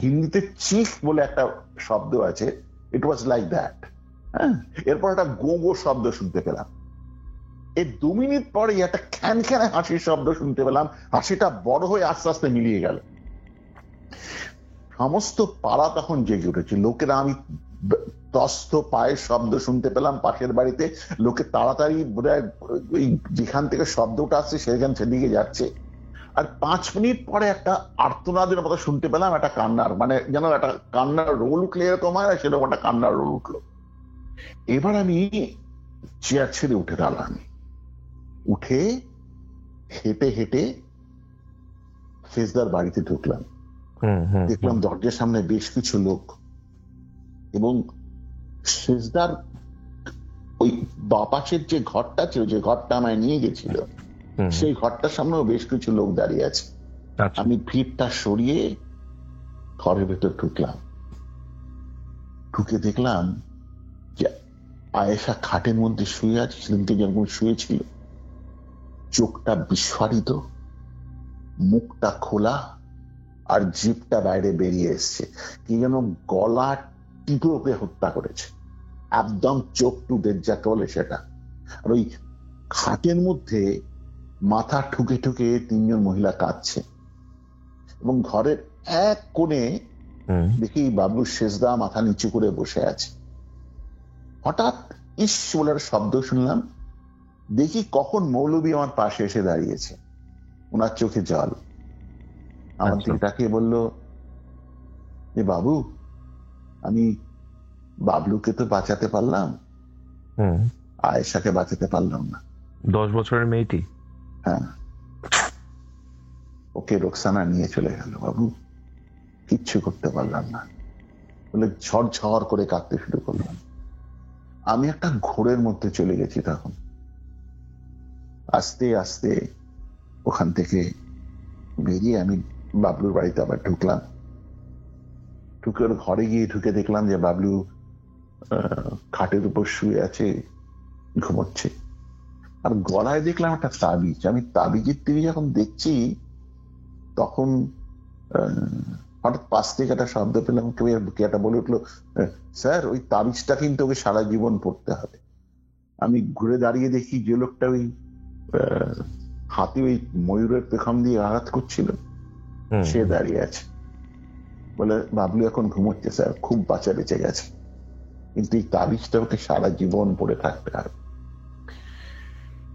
হিন্দিতে চিফ বলে একটা শব্দ আছে, ইট ওয়াজ লাইক দ্যাট। হ্যাঁ, এরপর একটা গো গো শব্দ শুনতে পেলাম। এই 2 মিনিট পরে একটা খ্যানখ্যানে হাসির শব্দ শুনতে পেলাম। হাসিটা বড় হয়ে আস্তে আস্তে মিলিয়ে গেল। সমস্ত পাড়া তখন জেগে উঠেছে। লোকেরা, আমি তস্ত পায়ের শব্দ শুনতে পেলাম পাশের বাড়িতে। লোকে তাড়াতাড়ি বোধহয় ওই যেখান থেকে শব্দটা আসছে সেদিকে যাচ্ছে। আর 5 মিনিট পরে একটা আর্তনাদের মতো শুনতে পেলাম, একটা কান্নার, মানে যেন একটা কান্নার রোল উঠলে এরকম হয় না, সেরকম একটা কান্নার রোল উঠলো। এবার আমি চেয়ার ছেড়ে উঠে দাঁড়ালাম। উঠে হেঁটে হেঁটে ফেজদার বাড়িতে ঢুকলাম। দেখলাম দরজার সামনে বেশ কিছু লোক, এবং শেষদার ওই বাপাসের যে ঘরটা ছিল, যে ঘরটা আমায় নিয়ে গেছিল, সেই ঘরটার সামনেও বেশ কিছু লোক দাঁড়িয়ে আছে। আমি ভিড়টা সরিয়ে ঘরের ভেতর ঢুকলাম। ঢুকে দেখলাম যে আয়েশা খাটের মধ্যে শুয়ে আছে, সেদিনকে যেরকম শুয়েছিল, চোখটা বিস্ফারিত, মুখটা খোলা, আর জিভটা বাইরে বেরিয়ে এসছে। কি যেন গলা টিপে ওকে হত্যা করেছে, একদম চোখ টুটে যাকে বলে সেটা। আর ওই খাটের মধ্যে মাথা ঠুকে ঠুকে 3 জন মহিলা কাঁদছে, এবং ঘরের এক কোণে দেখি বাবলুর শেষদা মাথা নিচু করে বসে আছে। হঠাৎ ইস বলার শব্দ শুনলাম। দেখি কখন মৌলবী আমার পাশে এসে দাঁড়িয়েছে, ওনার চোখে জল। আমার দিকে তাকিয়ে বলল যে, বাবু, আমি বাবলুকে তো বাঁচাতে পারলাম, আয়েশাকে বাঁচাতে পারলাম না। 10 বছরের মেয়েটি? হ্যাঁ, ওকে রোকসানা নিয়ে চলে গেল বাবু, কিচ্ছু করতে পারলাম না বলে ঝরঝর করে কাঁদতে শুরু করলাম। আমি একটা ঘোরের মধ্যে চলে গেছি তখন। আস্তে আস্তে ওখান থেকে বেরিয়ে আমি বাবলুর বাড়িতে আবার ঢুকলাম। ঢুকে ওর ঘরে গিয়ে ঢুকে দেখলাম যে বাবলু খাটের উপর শুয়ে আছে, ঘুমোচ্ছে। আর গলায় দেখলাম একটা তাবিজ। আমি তাবিজের দিকে যখন দেখছি, তখন হঠাৎ পাশ থেকে একটা শব্দ পেলাম, কেউ একটা বলে উঠলো, স্যার, ওই তাবিজটা কিন্তু ওকে সারা জীবন পড়তে হবে। আমি ঘুরে দাঁড়িয়ে দেখি যে লোকটা ওই হাতে ওই ময়ূরের পেখম দিয়ে আঘাত করছিল, সে দাঁড়িয়ে আছে। বলে, বাবলু এখন ঘুমোচ্ছে স্যার, খুব বাঁচা বেঁচে গেছে, কিন্তু এই তাবিজটা ওকে সারা জীবন পড়ে থাকতে হবে।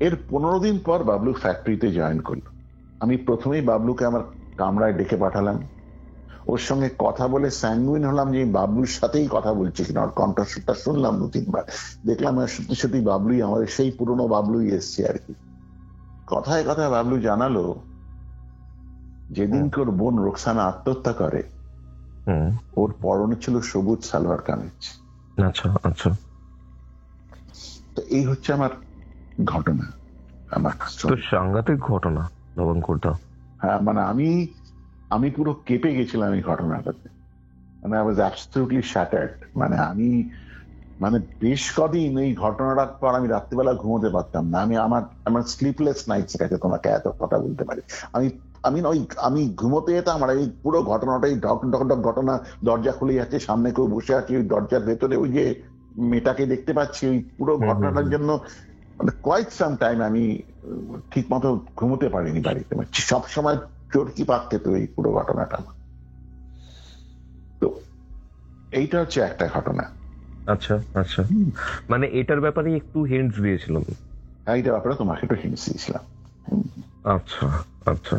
এর 15 দিন পর বাবলু ফ্যাক্টরিতে জয়েন করলো। আমি প্রথমেই বাবলুকে আমার কামরায় ডেকে পাঠালাম। ওর সঙ্গে কথা বলে স্যাঙ্গুইন হলাম যে বাবলুর সাথেই কথা বলছে কিনা। ওর কণ্ঠস্বরটা শুনলাম 2-3 বার, দেখলাম সত্যি সত্যি বাবলুই, আমাদের সেই পুরনো বাবলুই এসছে আর কি। কথায় কথায় বাবলু জানালো, যেদিনকে ওর বোন রোকসানা আত্মহত্যা করে, ওর পরনে ছিল সবুজ সালোয়ার কামিজ। আচ্ছা আচ্ছা। তো এই হচ্ছে আমার ঘটনা, আমার তো সাংঘাতিক ঘটনা নবঙ্কুরদা। হ্যাঁ, মানে আমি পুরো কেঁপে গেছিলাম এই ঘটনাটাতে। মানে আই ওয়াজ অ্যাবসলিউটলি শ্যাটার্ড। মানে আমি বেশ কদিন এই ঘটনাটার পর আমি রাত্রিবেলা ঘুমোতে পারতাম না। আমার স্লিপলেস নাইটস গেছে, তোমাকে এত কথা বলতে পারি। আমি ঘুমোতে যেতাম, আর এই পুরো ঘটনাটাই ঢক ঢক ঢক ঘটনা। দরজা খুলে যাচ্ছে, সামনে কেউ বসে আছে, ওই দরজার ভেতরে ওই যে মেয়েটাকে দেখতে পাচ্ছি, ওই পুরো ঘটনাটার জন্য কোয়াইট সাম টাইম আমি ঠিক মতো ঘুমোতে পারিনি বাড়িতে, সবসময় চরকি পাক খেতে এই পুরো ঘটনাটা। তো এইটা হচ্ছে একটা ঘটনা। আচ্ছা আচ্ছা, মানে এটার ব্যাপারে একটু হিন্টস দিয়েছিলাম। এইটার ব্যাপারে তোমাকে একটু হিন্টস দিয়েছিলাম। আচ্ছা আচ্ছা,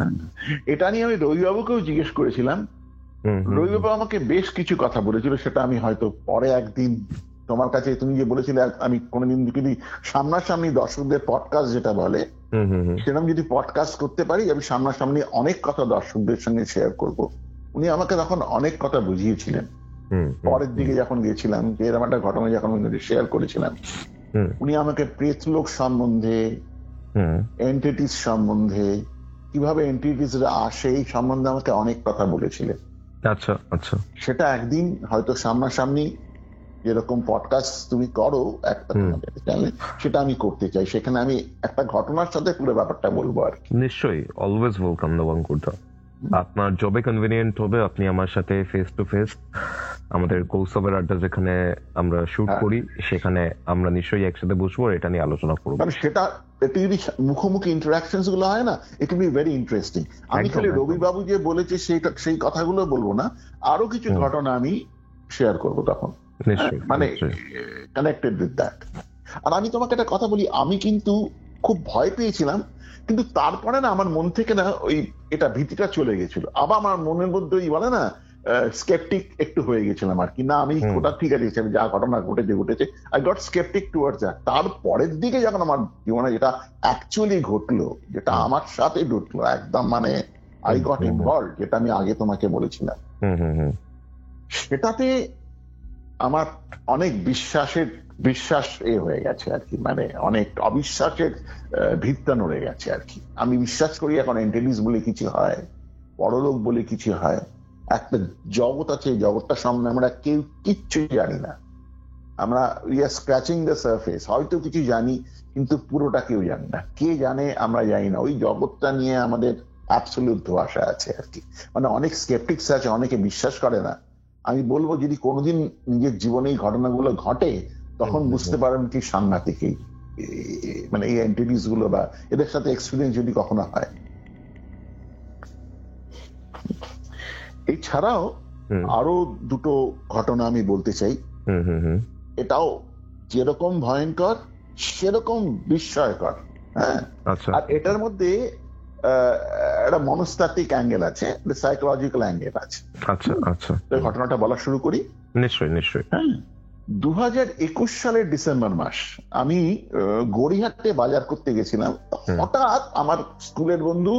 এটা নিয়ে আমি রবিবাবুকেও জিজ্ঞেস করেছিলাম। রবিবাবু আমাকে বেশ কিছু কথা বলেছিল, সেটা আমি হয়তো পরে একদিন তোমার কাছে, তুমি যে বলেছিলে আমি কোনোদিন যদি সামনাসামনি দর্শকদের পডকাস্ট যেটা বলে সেরকম যদি পডকাস্ট করতে পারি, আমি সামনাসামনি অনেক কথা দর্শকদের সঙ্গে শেয়ার করব। উনি আমাকে তখন অনেক কথা বুঝিয়েছিলেন। পরের দিকে যখন গিয়েছিলাম, এরকম একটা ঘটনা যখন শেয়ার করেছিলাম, উনি আমাকে প্রেতলোক সম্বন্ধে, এন্টিটিস সম্বন্ধে, কিভাবে এন্টিটিসরা আসে এই সম্বন্ধে আমাকে অনেক কথা বলেছিলেন। আচ্ছা আচ্ছা, সেটা একদিন হয়তো সামনাসামনি যেরকম পডকাস্ট তুমি করো একটা চ্যানেলে, সেটা আমি করতে চাই। সেখানে আমি একটা ঘটনার সাথে পুরো ব্যাপারটা বলবো আর কি। নিশ্চয়ই, অলওয়েজ ওয়েলকাম নবাঙ্কুরদা। আপনার যবে কনভিনিয়েন্ট হবে আপনি আমার সাথে ফেস টু ফেস আমাদের কৌস্তবের আড্ডা যেখানে আমরা শুট করি সেখানে আমরা নিশ্চয়ই একসাথে বসবো, এটা নিয়ে আলোচনা করবো। কারণ সেটা একটু যদি মুখোমুখি ইন্টারাকশনস গুলো হয় না, it will be very interesting. আমি খালি রবিবাবু যে বলেছে সেই কথাগুলো বলবো না, আরো কিছু ঘটনা আমি শেয়ার করবো তখন, মানে কানেক্টেড উইথ দ্যাট। আর আমি তোমাকে একটা কথা বলি, আমি কিন্তু খুব ভয় পেয়েছিলাম, কিন্তু তারপরে না আমার মন থেকে না ওই এটা ভীতিটা চলে গেছিল। আবার আমার মনের মধ্যে ওই বলে না স্কেপটিক একটু হয়ে গেছিলাম আর কি। না আমি ওটা ঠিক আছে, যা ঘটনা ঘটেছে I got sceptic towards that. তারপরের দিকে যখন আমার জীবনে যেটা অ্যাকচুয়ালি ঘটলো, যেটা আমার সাথে ঘটলো একদম, মানে আই গট ইনভলভ, যেটা আমি আগে তোমাকে বলেছিলাম, সেটাতে আমার অনেক বিশ্বাস হয়ে গেছে আর কি, মানে অনেক অবিশ্বাসের ভিত্তা নড়ে গেছে আর কি। আমি বিশ্বাস করি এখন এন্টিটিস বলে কিছু হয়, পরলোক বলে কিছু হয়, একটা জগৎ আছে, এই জগৎটার সামনে আমরা কেউ কিচ্ছু জানি না। আমরা we are scratching the surface, হয়তো কিছু জানি কিন্তু পুরোটা কেউ জানি না। কে জানে আমরা জানি না। ওই জগৎটা নিয়ে আমাদের অ্যাবসলিউট ধোঁয়াশা আছে আর কি। মানে অনেক স্কেপটিক্স আছে, অনেকে বিশ্বাস করে না। আমি বলবো যদি কোনোদিন নিজের জীবনে এই ঘটনাগুলো ঘটে, তখন বুঝতে পারেন কি সাংঘাতিক এই মানে এই এন্টিটিস গুলো বা এদের সাথে এক্সপিরিয়েন্স যদি কখনো হয়। এছাড়াও আরো দুটো ঘটনা আমি বলতে চাই, এটাও যেরকম ভয়ঙ্কর সেরকম বিস্ময়কর। হ্যাঁ, আর এটার মধ্যে একটা মনস্তাত্ত্বিক অ্যাঙ্গেল আছে, সাইকোলজিক্যাল অ্যাঙ্গেল আছে। আচ্ছা আচ্ছা, ঘটনাটা বলা শুরু করি। নিশ্চয়ই। হ্যাঁ, 2021 সালের ডিসেম্বর মাস আমি গড়িয়াহাটে বাজার করতে গেছিলাম। হঠাৎ আমার স্কুলের বন্ধু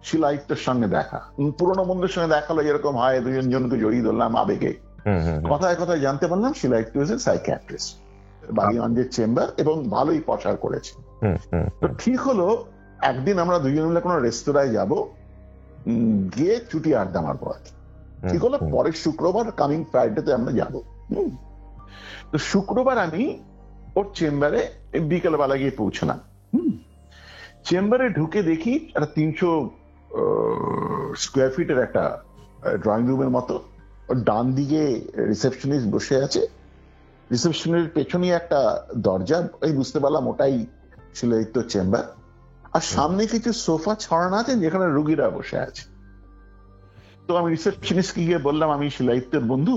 শিলাইত্যের সঙ্গে দেখা, পুরোনো বন্ধুর সঙ্গে দেখা হলো, যেরকম হয় দুজনকে জড়িয়ে ধরলাম আবেগে। কথায় কথায় জানতে পারলাম শিলাইত্য হচ্ছে সাইকিয়াট্রিস্ট, বালিগঞ্জের চেম্বার, এবং ভালোই প্রচার করেছে। তো ঠিক হলো একদিন আমরা দুজন মিলে কোনো রেস্তোরাঁয় যাব, গিয়ে ছুটি আড্ডা মারবো আর কি। ঠিক হলো পরের শুক্রবার, কামিং ফ্রাইডেতে আমরা যাবো। তো শুক্রবার আমি ওর চেম্বারে বিকেল বেলা গিয়ে পৌঁছলাম। চেম্বারে ঢুকে দেখি একটা 300 স্কোয়ার ফিটের একটা ড্রয়িং রুমের মতো। ওর ডান দিকে রিসেপশনিস্ট বসে আছে, রিসেপশনের পেছনে একটা দরজা, এই বুঝতে পারলাম ওটাই শিলাইত্য চেম্বার। আর সামনে কিছু সোফা ছড়ানো আছে যেখানে রুগীরা বসে আছে। তো আমি রিসেপশনিস্টকে গিয়ে বললাম আমি শিলাইত্যের বন্ধু।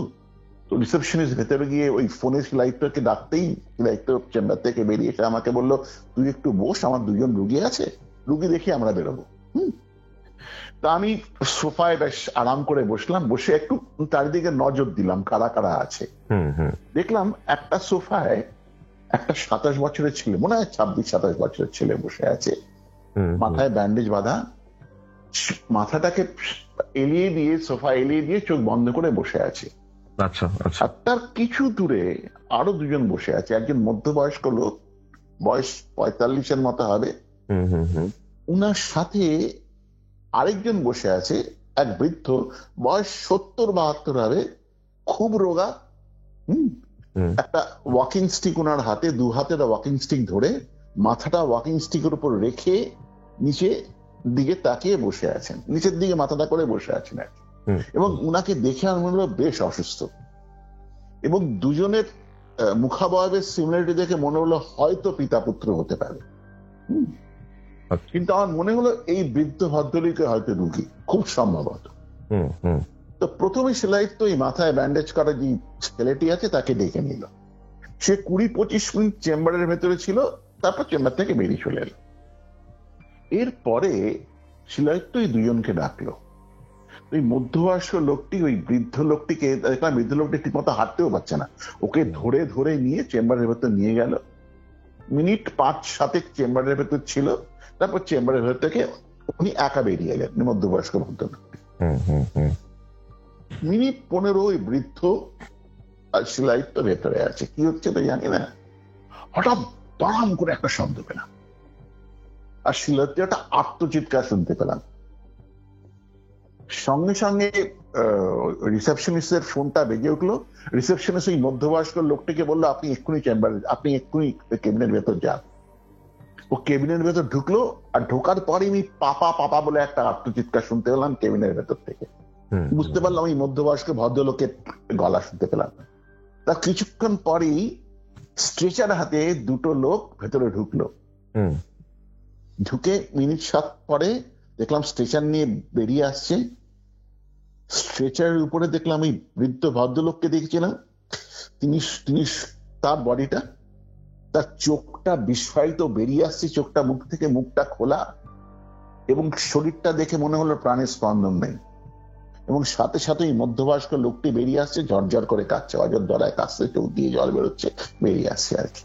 তো রিসেপশনিস্ট ভেতরে গিয়ে ওই ফোনে শিলাইত্যকে ডাকতেই শিলাইত্য চেম্বার থেকে বেরিয়ে এসে আমাকে বললো, তুই একটু বস, আমার দুজন রুগী আছে, রুগী দেখে আমরা বেরোবো। তা আমি সোফায় বেশ আরাম করে বসলাম, বসে একটু চারিদিকে নজর দিলাম কারা কারা আছে। দেখলাম একটা সোফায় একটা 27 বছরের ছেলে, মনে হয় 26-27 বছরের ছেলে বসে আছে, মাথায় ব্যান্ডেজ বাঁধা, মাথাটাকে এলিয়ে দিয়ে, সোফা এলিয়ে দিয়ে চোখ বন্ধ করে বসে আছে। আচ্ছা আচ্ছা, আর তার কিছু দূরে আরো দুজন বসে আছে, একজন মধ্যবয়স্ক লোক, বয়স 45-এর মতো হবে, উনার সাথে আরেকজন বসে আছে, এক বৃদ্ধ, বয়স 70-72 হবে, খুব রোগা, একটা ওয়াকিং স্টিক ওনার হাতে, দু হাতের ওয়াকিং স্টিক ধরে, মাথাটা ওয়াকিং স্টিকের উপর রেখে নিচে দিকে তাকিয়ে বসে আছেন, নিচের দিকে মাথাটা করে বসে আছেন আর কি। এবং উনাকে দেখে আমার মনে হলো বেশ অসুস্থ, এবং দুজনের মুখাবয়বের সিমিলারিটি দেখে মনে হলো হয়তো পিতা পুত্র হতে পারে। কিন্তু আমার মনে হলো এই বৃদ্ধ ভদ্রলোকে হয়তো রুগী, খুব সম্ভবত। তো প্রথমে শিলাইত তো এই মাথায় ব্যান্ডেজ করা যে ছেলেটি আছে তাকে ডেকে নিল। সে 20-25 মিনিট চেম্বারের ভেতরে ছিল, তারপর চেম্বার থেকে বেরিয়ে চলে এলো। এরপরে শিলাইত তো এই দুজনকে ডাকলো। ওই মধ্যবয়স্ক লোকটি, ওই বৃদ্ধ লোকটিকে দেখলাম, বৃদ্ধ লোকটি ঠিক মতো হাঁটতেও পারছে না, ওকে ধরে ধরে নিয়ে চেম্বারের ভেতর নিয়ে গেল। মিনিট 5-7 চেম্বারের ভেতর ছিল, তারপর চেম্বারের ভেতর থেকে উনি একা বেরিয়ে গেলেন, মধ্যবয়স্ক ভদ্রলোক। মিনিট 15 ওই বৃদ্ধ আর শিলাইত তো ভেতরে আছে, কি হচ্ছে তো জানি না, হঠাৎ দাম করে একটা শব্দ পেলাম, আর শিলাইত একটা আত্মচিৎকার শুনতে পেলাম। সঙ্গে সঙ্গে রিসেপশনিস্টের ফোনটা বেজে উঠলো। রিসেপশনিস্ট ওই মধ্যবয়স্ক লোকটিকে বললো, আপনি এক্ষুনি চেম্বারে, আপনি এক্ষুনি কেবিনের ভেতর যান। ও কেবিনের ভেতর ঢুকলো, আর ঢোকার পরে আমি পাপা পাপা বলে একটা আত্মচিৎকার শুনতে পেলাম কেবিনের ভেতর থেকে। বুঝতে পারলাম এই মধ্যবয়স্ক ভদ্রলোকের গলা শুনতে পেলাম। তার কিছুক্ষণ পরেই স্ট্রেচার হাতে দুটো লোক ভেতরে ঢুকলো। ঢুকে মিনিট 7 পরে দেখলাম স্ট্রেচার নিয়ে বেরিয়ে আসছে। স্ট্রেচারের উপরে দেখলাম এই বৃদ্ধ ভদ্রলোককে দেখছিলাম, তিনি তার বডিটা, তার চোখটা বিস্ফারিত বেরিয়ে আসছে, চোখটা মুখ থেকে, মুখটা খোলা, এবং শরীরটা দেখে মনে হলো প্রাণের স্পন্দন নেই। এবং সাথে সাথে এই মধ্যবয়স্ক লোকটি বেরিয়ে আসছে, ঝরঝর করে কাঁদছে, অজর দ্বারায় কাঁদছে, চোখ দিয়ে জল বেরোচ্ছে, বেরিয়ে আসছে আর কি।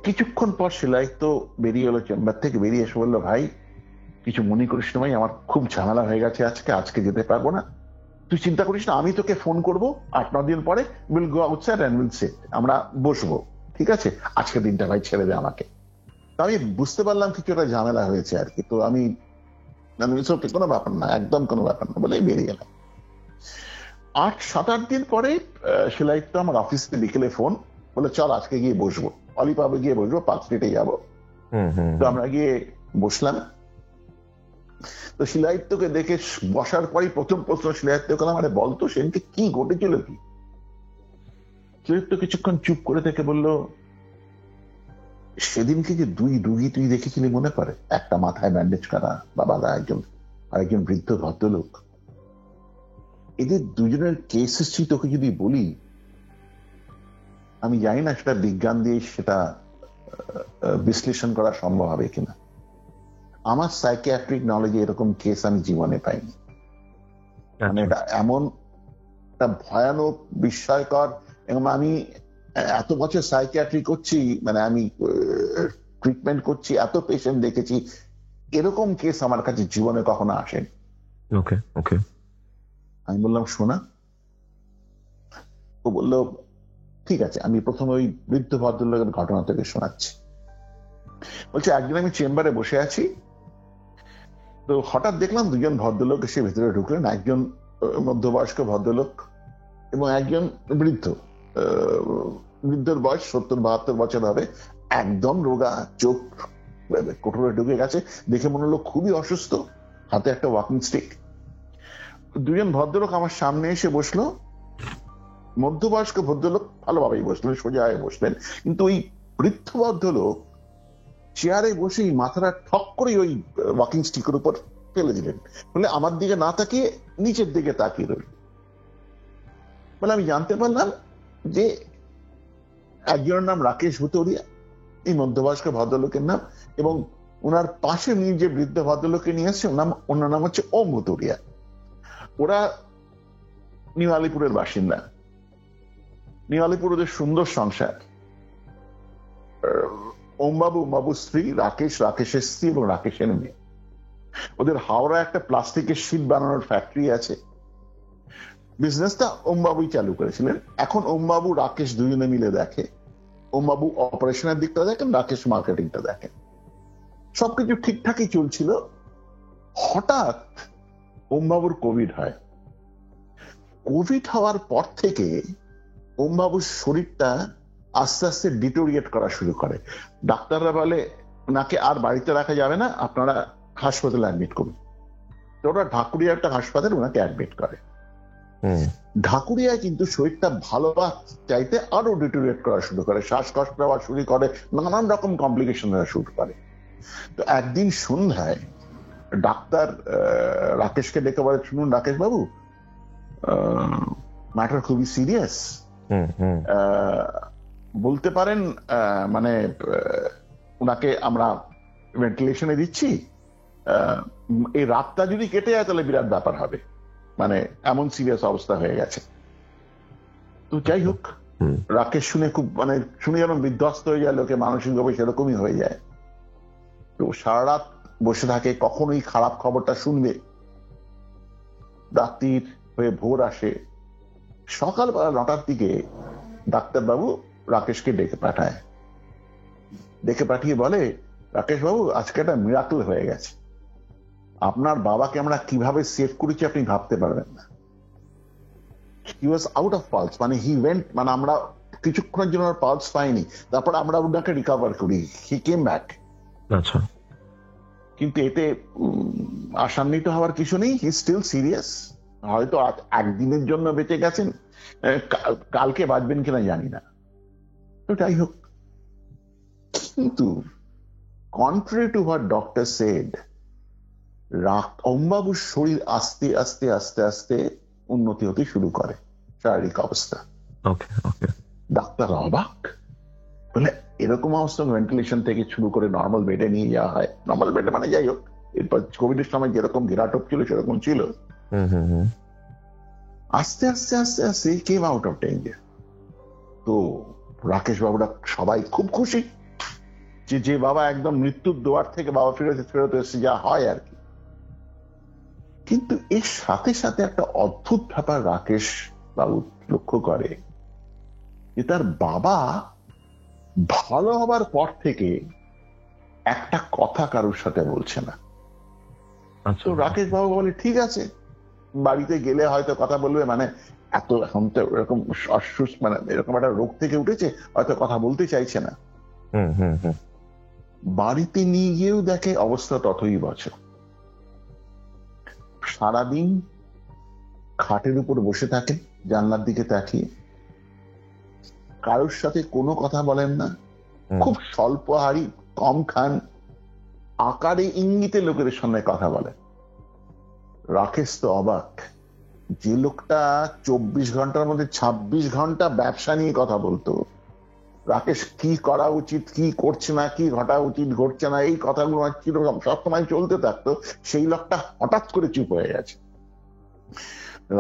কিছুক্ষণ পর শিলাইত তো বেরিয়ে এলো চেম্বার থেকে, বেরিয়ে এসে বললো, ভাই কিছু মনে করিস না ভাই, আমার খুব ঝামেলা হয়ে গেছে, আজকে যেতে পারবো না, তুই চিন্তা করিস না, আমি তোকে ফোন করবো 8-9 দিন পরে, will go outside and will sit, আমরা বসবো, ঠিক আছে, আজকে দিনটা ভাই ছেড়ে দে আমাকে। তো আমি বুঝতে পারলাম কিছুটা ঝামেলা হয়েছে আর কি। তো আমি কোনো ব্যাপার না, একদম কোনো ব্যাপার না বলে বেরিয়ে গেলাম। 7-8 দিন পরে শিলাইত তো আমার অফিসে বিকেলে ফোন, বলে চল আজকে গিয়ে বসবো, অলিপাবে গিয়ে বসবো, 5 মিনিটে যাবো। তো আমরা গিয়ে বসলাম। তো শিলাইত্যকে দেখে বসার পরই প্রথম প্রশ্ন শিলাইত্য করলাম, আরে বলতো সেদিনকে কি ঘটেছিল কি? শিলাইত্য কিছুক্ষণ চুপ করে থেকে বললো, সেদিনকে যে 2 রুগী তুই দেখেছিলি মনে পড়ে? একটা মাথায় ব্যান্ডেজ করা বাবা, আরেকজন বৃদ্ধ ভদ্রলোক। এদের দুজনের কেস হিস্ট্রি তোকে যদি বলি, আমি জানি না সেটা বিজ্ঞান দিয়ে সেটা বিশ্লেষণ করা সম্ভব হবে কিনা। আমার সাইকিয়াট্রিক নলেজে এরকম কেস আমি জীবনে পাইনি। মানে এটা এমন একটা ভয়ানক, বিস্ময়কর, এবং আমি এত বছর সাইকিয়াট্রি করছি, মানে আমি ট্রিটমেন্ট করছি, এত পেশেন্ট দেখেছি, এরকম কেস আমার কাছে জীবনে কখনো আসেনি। ওকে ওকে। আমি বললাম শোনা। ও বললো ঠিক আছে, আমি প্রথমে ওই বৃদ্ধ ভদ্রলোকের ঘটনা থেকে শোনাচ্ছি। বলছে, একদিন আমি চেম্বারে বসে আছি, তো হঠাৎ দেখলাম 2জন ভদ্রলোক এসে ভেতরে ঢুকলেন, একজন মধ্যবয়স্ক ভদ্রলোক এবং একজন বৃদ্ধর বয়স 70-72 বছর হবে, একদম রোগা, চোখ কোটরে ঢুকে গেছে, দেখে মনে হলো খুবই অসুস্থ, হাতে একটা ওয়াকিং স্টিক। 2জন ভদ্রলোক আমার সামনে এসে বসলো। মধ্যবয়স্ক ভদ্রলোক ভালোভাবেই বসলেন, সোজা হয়ে বসলেন, কিন্তু ওই বৃদ্ধ ভদ্রলোক চেয়ারে বসে মাথাটা ঠক করে ওই ওয়াকিং স্টিকের উপর ফেলে দিলেন, বলে আমার দিকে না তাকিয়ে নিচের দিকে তাকিয়ে রইল। বলে আমি জানতে পারলাম যে একজনের নাম রাকেশ ভুতুরিয়া, এই মধ্যবয়স্ক ভদ্রলোকের নাম, এবং ওনার পাশে নিয়ে যে বৃদ্ধ ভদ্রলোককে নিয়ে আসছে ওনার নাম হচ্ছে ওম ভুতুরিয়া। ওরা নিউ আলিপুরের বাসিন্দা। নিউ আলিপুর ওদের সুন্দর সংসার। ওমবাবু স্ত্রী, রাকেশের স্ত্রী এবং রাকেশের মেয়ে। ওদের হাওড়া একটা প্লাস্টিকের শীট বানানোর ফ্যাক্টরি আছে। বিজনেসটা ওমবাবুই চালু করেছিলেন। এখন ওমবাবু রাকেশ দুজনে মিলে দেখে। ওমবাবু অপারেশনের দিকটা দেখেন, রাকেশ মার্কেটিংটা দেখেন। সবকিছু ঠিকঠাকই চলছিল। হঠাৎ ওমবাবুর কোভিড হয়। কোভিড হওয়ার পর থেকে ওমবাবুর শরীরটা আস্তে আস্তে ডিটোরিয়েট করা শুরু করে। ডাক্তাররা বলে ওনাকে আর বাড়িতে রাখা যাবে না, আপনারা হাসপাতালে অ্যাডমিট করুন। তো ওরা ঢাকুরিয়া একটা হাসপাতালে ওনাকে অ্যাডমিট করে। ঢাকুরিয়ায় কিন্তু শরীরটা ভালো চাইতে আরো ডিটোরিয়েট করা শুরু করে, শ্বাসকষ্ট হওয়া শুরু করে, নানান রকম কমপ্লিকেশন হওয়া শুরু করে। তো একদিন সন্ধ্যায় ডাক্তার রাকেশকে ডেকে বলে, শুনুন রাকেশ বাবু, ম্যাটার খুবই সিরিয়াস, বলতে পারেন মানে ওনাকে আমরা ভেন্টিলেশনে দিচ্ছি, এই রাতটা যদি কেটে যায় তাহলে বিরাট ব্যাপার হবে, মানে এমন সিরিয়াস অবস্থা হয়ে গেছে। তো যাই হোক, রাকেশ শুনে খুব মানে শুনে যেন বিধ্বস্ত হয়ে যায়, লোকে মানসিকভাবে সেরকমই হয়ে যায়। তো সারা রাত বসে থাকে, কখনোই খারাপ খবরটা শুনবে। রাত্রির হয়ে ভোর আসে, সকালবেলা 9টার দিকে ডাক্তারবাবু রাকেশকে ডেকে পাঠায়। ডেকে পাঠিয়ে বলে, রাকেশ বাবু আজকে একটা মিরাকল হয়ে গেছে, আপনার বাবাকে আমরা কিভাবে সেভ করেছি আপনি ভাবতে পারবেন না। হি ওয়াজ আউট অফ পালস, মানে হি ওয়েন্ট, মানে আমরা কিছুক্ষণের জন্য পালস পাইনি, তারপর আমরা ওনাকে রিকভার করি, হি কেম ব্যাক। আচ্ছা, কিন্তু এতে আশান্বিত হওয়ার কিছু নেই, হি স্টিল সিরিয়াস। হয়তো একদিনের জন্য বেঁচে গেছেন, কালকে বাঁচবেন কিনা জানি না। তো যাই হোক, কিন্তু contrary to what doctor said, ওমবাবুর শরীর আস্তে আস্তে আস্তে আস্তে উন্নতি হতে শুরু করে, শারীরিক অবস্থা। ডাক্তার অবাক, বলে এরকম অবস্থা ভেন্টিলেশন থেকে শুরু করে নর্মাল বেডে নিয়ে যাওয়া হয়, নর্মাল বেডে মানে যাই হোক, এরপর কোভিডের সময় যেরকম ঘেরাটোপ ছিল সেরকম ছিল। আস্তে আস্তে আস্তে আস্তে কেম আউট অফ ডেঞ্জার। তো রাকেশ বাবুরা সবাই খুব খুশি যে বাবা একদম মৃত্যুর দোয়ার থেকে বাবা ফেরত এসে যা হয় আর কি। কিন্তু এর সাথে সাথে একটা অদ্ভুত ব্যাপার রাকেশ বাবু লক্ষ্য করে, যে তার বাবা ভালো হবার পর থেকে একটা কথা কারোর সাথে বলছে না। তো রাকেশ বাবু বলে, ঠিক আছে, বাড়িতে গেলে হয়তো কথা বলবে, মানে এত এখন তো এরকম অসুস্থ, মানে এরকম একটা রোগ থেকে উঠেছে, হয়তো কথা বলতে চাইছে না। বাড়িতে নিয়ে গিয়েও দেখে অবস্থা ততই বছর। সারাদিন খাটের উপর বসে থাকেন, জানলার দিকে তাকিয়ে, কারোর সাথে কোনো কথা বলেন না, খুব স্বল্প হারি, কম খান, আকারে ইঙ্গিতে লোকেদের সঙ্গে কথা বলেন। রাকেশ তো অবাক, যে লোকটা 24 ঘন্টার মধ্যে 26 ঘন্টা ব্যবসা নিয়ে কথা বলতো, রাকেশ কি করা উচিত, কি করছে না, কি ঘটা উচিত, ঘটছে না, এই কথাগুলো সবসময় চলতে থাকতো, সেই লোকটা হঠাৎ করে চুপ হয়ে গেছে।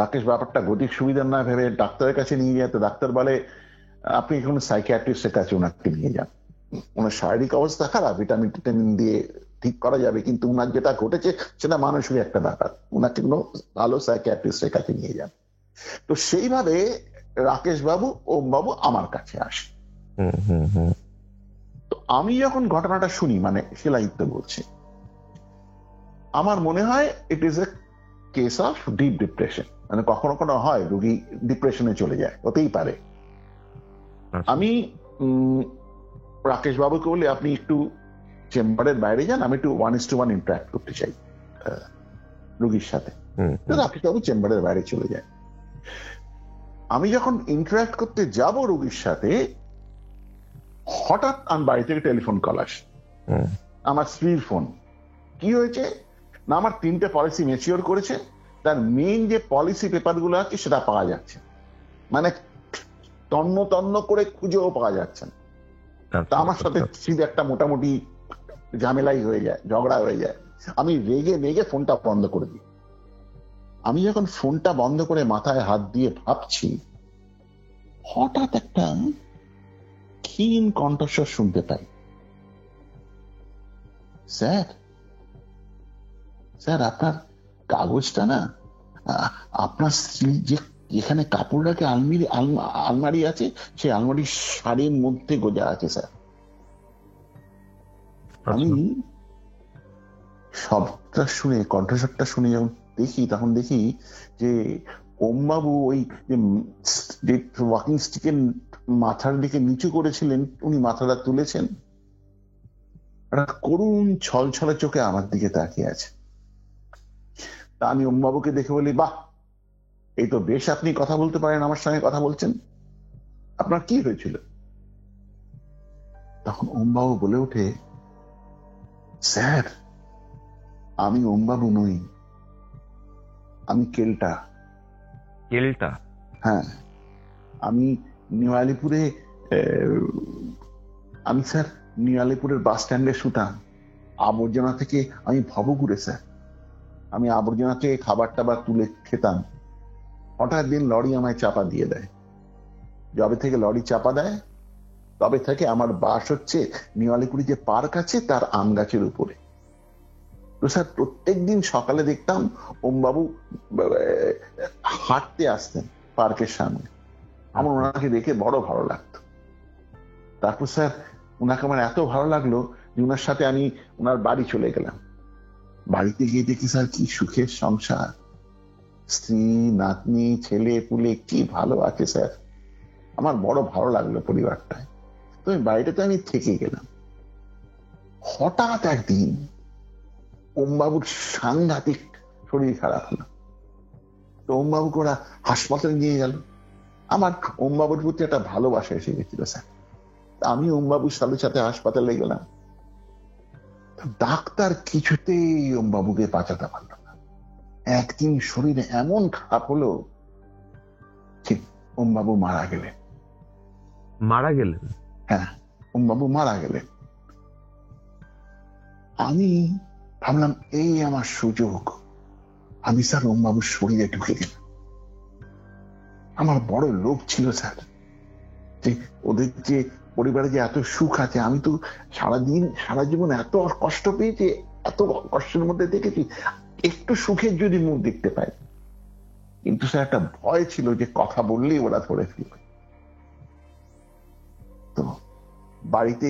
রাকেশ ব্যাপারটা গতিক সুবিধার না ভেবে ডাক্তারের কাছে নিয়ে যায়। তো ডাক্তার বলে, আপনি এখন সাইকিয়াট্রিস্টের কাছে ওনাকে নিয়ে যান, ওনার শারীরিক অবস্থা খারাপ, ভিটামিন দিয়ে ঠিক করা যাবে, কিন্তু ওনার যেটা ঘটেছে সেটা মানসিক একটা ব্যাপার, ওনাকে কোনো ভালো সাইকিয়াট্রিস্টের কাছে নিয়ে যান। তো সেইভাবে রাকেশ বাবু, ওম বাবু আমার কাছে আসে। তো আমি যখন ঘটনাটা শুনি, মানে শিলাইত্য বলছি, আমার মনে হয় it is a case of deep depression. মানে কখনো কোনো হয় রোগী ডিপ্রেশনে চলে যায়, হতেই পারে। আমি রাকেশ বাবুকে বলি, আপনি একটু চেম্বারের বাইরে যান, আমি একটু 1:1 ইন্টারাক্ট করতে চাই রোগীর সাথে। রাকেশ বাবু চেম্বারের বাইরে চলে যায়। আমি যখন ইন্টারাক্ট করতে যাব রোগীর সাথে, হঠাৎ আমার বাড়ি থেকে টেলিফোন কল আসে, আমার স্ত্রীর ফোন। কি হয়েছে না, আমার 3টে পলিসি ম্যাচিওর করেছে, তার মেইন যে পলিসি পেপার গুলো আছে সেটা পাওয়া যাচ্ছে, মানে তন্ন তন্ন করে খুঁজেও পাওয়া যাচ্ছে না। তা আমার সাথে সিধে একটা মোটামুটি ঝামেলাই হয়ে যায়, ঝগড়া হয়ে যায়। আমি রেগে রেগে ফোনটা বন্ধ করে দিই। আমি যখন ফোনটা বন্ধ করে মাথায় হাত দিয়ে ভাবছি, হঠাৎ একটা ক্ষীণ কণ্ঠস্বর শুনতে পাই, স্যার স্যার আপনার কাগজটা না, আপনার স্ত্রী যে এখানে কাপড় রাখে আলমারি আছে, সেই আলমারির শাড়ির মধ্যে গোজা আছে স্যার। আমি সবটা শুনে, কণ্ঠস্বরটা শুনে যখন দেখি, তখন দেখি যে ওমবাবু ওই যে ওয়াকিং স্টিকের মাথার দিকে নিচু করেছিলেন, উনি মাথাটা তুলেছেন, একটা করুণ ছলছলে চোখে আমার দিকে তাকিয়ে আছে। তা আমি ওমবাবুকে দেখে বলি, বাহ, এই তো বেশ আপনি কথা বলতে পারেন, আমার সঙ্গে কথা বলছেন, আপনার কি হয়েছিল? তখন ওমবাবু বলে ওঠে, স্যার আমি ওমবাবু নই, আমি কেলটা। কেলটা? হ্যাঁ, আমি নিউ আলিপুরে, আমি স্যার নিউ আলিপুরের বাস স্ট্যান্ডে শুতাম। আবর্জনা থেকে আমি ভবঘুরে স্যার, আমি আবর্জনা থেকে খাবার টাবার তুলে খেতাম। হঠাৎ দিন লরি আমায় চাপা দিয়ে দেয়। যবে থেকে লরি চাপা দেয় তবে থেকে আমার বাস হচ্ছে নিউ আলিপুরে যে পার্ক আছে তার আম গাছের উপরে। তো স্যার প্রত্যেকদিন সকালে দেখতাম ওমবাবু হাঁটতে আসতেন পার্কের সামনে। আমার ওনাকে দেখে বড় ভালো লাগতো। তারপর স্যার ওনাকে আমার এত ভালো লাগলো যে ওনার সাথে আমি ওনার বাড়ি চলে গেলাম। বাড়িতে গিয়ে দেখি স্যার কি সুখের সংসার, স্ত্রী নাতনি ছেলে পুলে কি ভালো আছে স্যার। আমার বড় ভালো লাগলো পরিবারটায়। তো বাড়িটাতে আমি থেকে গেলাম। হঠাৎ একদিন ওমবাবুর সাংঘাতিক শরীর খারাপ হলো। তো ওমবাবুকে ওরা হাসপাতালে নিয়ে গেল। আমার ওমবাবুর প্রতি একটা ভালোবাসা এসে গেছিল স্যার। আমি ওমবাবুর সাথে সাথে হাসপাতালে গেলাম। ডাক্তার কিছুতেই ওমবাবুকে বাঁচাতে পারল না। একদিন শরীরে এমন খারাপ হলো যে ওমবাবু মারা গেলেন। মারা গেলেন? হ্যাঁ, ওমবাবু মারা গেলেন। আমি ভাবলাম এই আমার সুযোগ, আমি স্যার ওমবাবুর শরীরে ঢুকে গেলাম। আমার বড় লোভ ছিল স্যার যে ওদের যে পরিবারে যে এত সুখ আছে, আমি তো সারাদিন সারা জীবন এত কষ্ট পেয়েছি, এত কষ্টের মধ্যে দেখেছি, একটু সুখের যদি মুখ দেখতে পাই। কিন্তু স্যার একটা ভয় ছিল যে কথা বললেই ওরা ধরে ফেলবে। তো বাড়িতে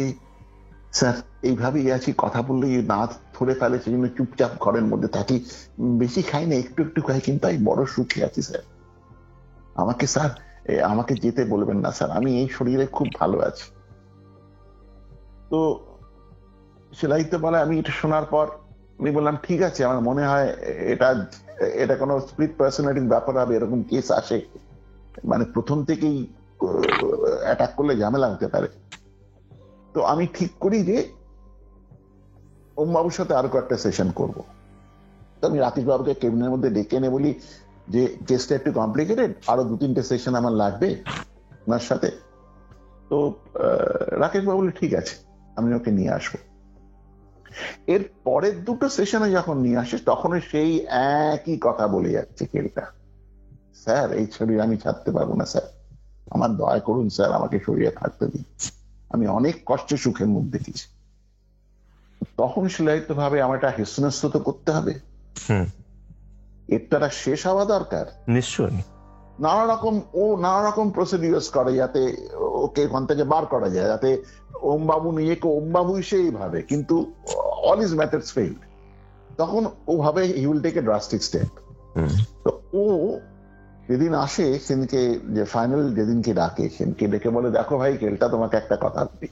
স্যার এইভাবেই আছি, কথা বললেই না ধরে ফেলে, সেই জন্য চুপচাপ ঘরের মধ্যে থাকি, বেশি খাই না, একটু একটু খাই, কিন্তু আমি বড় সুখে আছি স্যার। আমাকে স্যার আমাকে যেতে বলবেন না স্যার, আমি এই শরীরে খুব ভালো আছি। তো সেলাইতে বলে, আমি এটা শোনার পর আমি বললাম ঠিক আছে, আমার মনে হয় এটা কোনো স্প্লিট পার্সোনালিটির ব্যাপার হবে, এরকম কেস আসে, মানে প্রথম থেকেই অ্যাটাক করলে ঝামেলা হতে পারে। তো আমি ঠিক করি যে ওমবাবুর সাথে আরো কয়েকটা সেশন করব। তো আমি রাকেশ বাবুকে কেবিনের মধ্যে ডেকে এনে বলি যে কেসটা একটু কমপ্লিকেটেড, আরো 2-3টে সেশন আমার লাগবে ওনার সাথে। তো রাকেশ বাবু বলে ঠিক আছে, আমি ওকে নিয়ে আসবো। এর পরের 2টো সেশনে যখন নিয়ে আসে তখন সেই একই কথা বলে যাচ্ছে কেলটা, স্যার এই শরীর আমি ছাড়তে পারবো না স্যার, আমার দয়া করুন স্যার, আমাকে শরীরে থাকতে দিন, আমি অনেক কষ্টে সুখের মুখ দেখেছি। তখন শিলায়িত ভাবে আমার একটা হেস্তনেস্ত করতে হবে, এর তো একটা শেষ হওয়া দরকার। নিশ্চয়ই। নানা রকম প্রসিডিউরস করে যাতে ওকে ওখান থেকে বার করা যায়, যাতে ওমবাবু নিজেকে ওমবাবু হিসেবেই ভাবে, কিন্তু অল ইজ ম্যাটার্স ফেইলড। তখন ও ভাবে he will take a drastic step. তো ও যেদিন আসে সেদিনকে, যে ফাইনাল যেদিনকে ডাকে, সেদিনকে ডেকে বলে, দেখো ভাই কেলটা, তোমাকে একটা কথা বলি,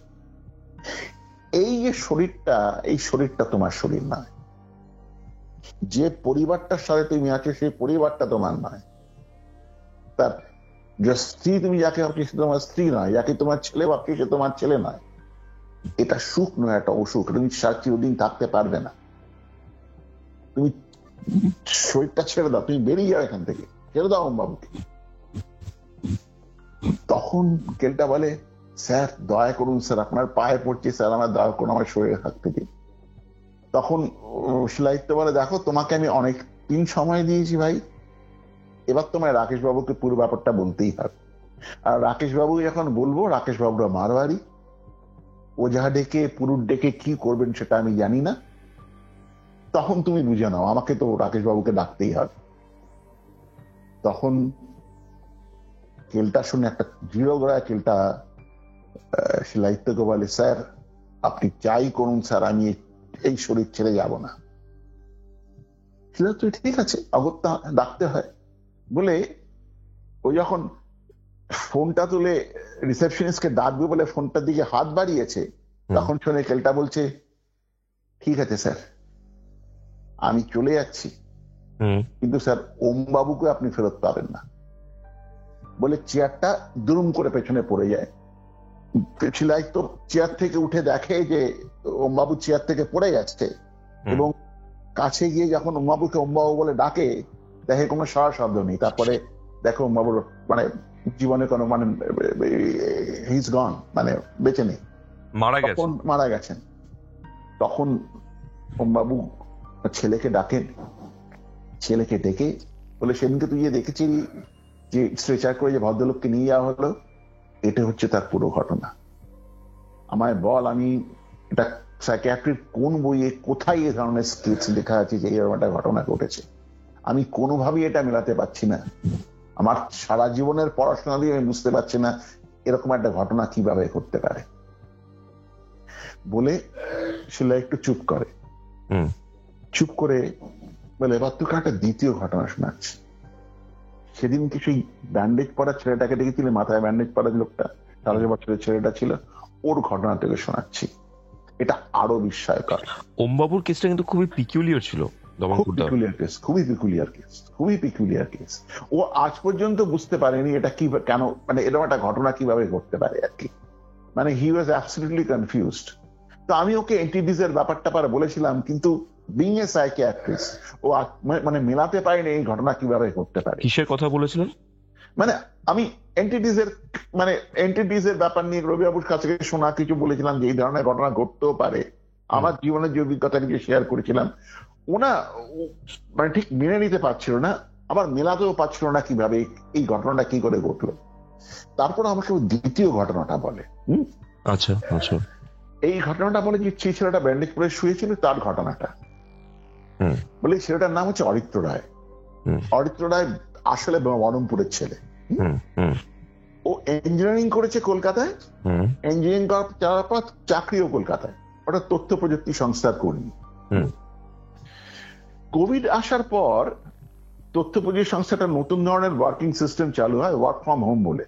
এই যে শরীরটা, এই শরীরটা তোমার শরীর নয়, যে পরিবারটার সাথে তুমি আছো সেই পরিবারটা তোমার নয়, তার যে স্ত্রী তুমি যাকে ভাবছি সে তোমার স্ত্রী নয়, যাকে তোমার ছেলে ভাবছি সে তোমার ছেলে নয়। এটা সুখ নয়, এটা অসুখ। তুমি চিরদিন থাকতে পারবে না। তুমি শরীরটা ছেড়ে দাও, তুমি বেরিয়ে যাও এখান থেকে, ছেড়ে দাও বাবুকে। তখন কেলটা বলে, স্যার দয়া করুন স্যার, আপনার পায়ে পড়ছি স্যার, আমার দয়া করুন, আমার শরীরে থাকতে দিন। তখন শিলায়িত বলে, দেখো তোমাকে আমি অনেক দিন সময় দিয়েছি ভাই, এবার তোমায় রাকেশ বাবুকে পুরো ব্যাপারটা বলতেই হবে। আর রাকেশ বাবু যখন বলবো, রাকেশ বাবুরা মারোয়ারি, ওঝা ডেকে পুরুষ ডেকে কি করবেন সেটা আমি জানি না, তখন তুমি বুঝে নাও, আমাকে তো রাকেশ বাবুকে ডাকতেই হবে। তখন কেলটা শুনে একটা জিরো গড়ায় কেলটা শিলায়িতকে বলে, স্যার আপনি চাই করুন স্যার, আমি এই শরীর ছেড়ে যাব না। শিলায়িত ঠিক আছে, অগত্যা ডাকতে হয় বলে ও যখন ফোনটা তুলে রিসেপশনিস্টকে ডাকবে বলে ফোনটার দিকে হাত বাড়িয়েছে, তখন শুনে কেলটা বলছে, ঠিক আছে স্যার, আমি চলে যাচ্ছি, কিন্তু স্যার ওম বাবুকে আপনি ফেরত পাবেন না। বলে চেয়ারটা দুরুম করে পেছনে পড়ে যায়। শিলাইত তো চেয়ার থেকে উঠে দেখে যে ওম বাবু চেয়ার থেকে পড়ে যাচ্ছে, এবং কাছে গিয়ে যখন ওম বাবুকে ওম বাবু বলে ডাকে, দেখে কোনো সারা শব্দ নেই। তারপরে দেখো ওম বাবুর মানে জীবনে কোনো মানে হিজ গন, মানে বেঁচে নেই, মারা গেছেন। তখন ওম বাবু ছেলেকে ডাকেন, ছেলেকে ডেকে বলে সেদিনকে তুই যে দেখেছিলি যে স্ট্রেচার করে যে ভদ্রলোককে নিয়ে যাওয়া হলো, এটা হচ্ছে তার পুরো ঘটনা। আমায় বল, আমি এটা সাইকিয়াট্রির কোন বইয়ে কোথায় এ ধরনের স্কেচ লেখা আছে যে এরকম একটা ঘটনা ঘটেছে? আমি কোনোভাবেই এটা মেলাতে পারছি না। আমার সারা জীবনের পড়াশোনা দিয়ে আমি বুঝতে পারছি না এরকম একটা ঘটনা কিভাবে ঘটতে পারে। বলে শিলা একটু চুপ করে, চুপ করে বলে এবার তোকে একটা দ্বিতীয় ঘটনা শোনাচ্ছি। সেদিন কি সেই ব্যান্ডেজ পরা ছেলেটাকে দেখেছিলে, মাথায় ব্যান্ডেজ পরা লোকটা, 13 বছরের ছেলেটা ছিল, ওর ঘটনা থেকে শোনাচ্ছি। এটা আরো বিস্ময়কর। ওম বাবুর কেসটা কিন্তু খুবই পিকুলিয়ার ছিল, খুবই পিকুলিয়ার কেস। ও আজ পর্যন্ত বুঝতে পারেনি এটা কি, কেন, মানে এরকম একটা ঘটনা কিভাবে ঘটতে পারে আর কি। মানে হি ওয়াজ অ্যাবসলিউটলি কনফিউজড। তো আমি ওকে এন্টিডিজ এর ব্যাপারটা বলেছিলাম, কিন্তু বিং এ সাইকিয়াট্রিস্ট ও মানে মেলাতে পারেনি এই ঘটনা কিভাবে ঘটতে পারে। কিসের কথা বলেছিলেন? মানে আমি এন্টিডিজ এর ব্যাপার নিয়ে রবিবাবুর কাছে শোনা কিছু বলেছিলাম যে এই ধরনের ঘটনা ঘটতেও পারে। আমার জীবনের যে অভিজ্ঞতা নিয়ে শেয়ার করেছিলাম, ওনা মানে ঠিক মেনে নিতে পারছিল না, আবার মেলাতেও পারছিল না কিভাবে এই ঘটনাটা কি করে ঘটলো। তারপর আমাকে দ্বিতীয় ঘটনাটা বলে। আচ্ছা আচ্ছা, এই ঘটনাটা বলে যে ছেলেটা ব্যান্ডেজ পরে শুয়েছিল, তার ঘটনাটা বলে। ছেলেটার নাম হচ্ছে অরিত্র রায়। অরিত্র রায় আসলে বহরমপুরের ছেলে। ও ইঞ্জিনিয়ারিং করেছে কলকাতায়, ইঞ্জিনিয়ারিং করার পর চাকরিও কলকাতায়, ওটা তথ্য প্রযুক্তি সংস্থার কর্মী। কোভিড আসার পর তথ্য প্রযুক্তি সংস্থাটা নতুন ধরনের ওয়ার্কিং সিস্টেম চালু হয়, ওয়ার্ক ফ্রম হোম বলে।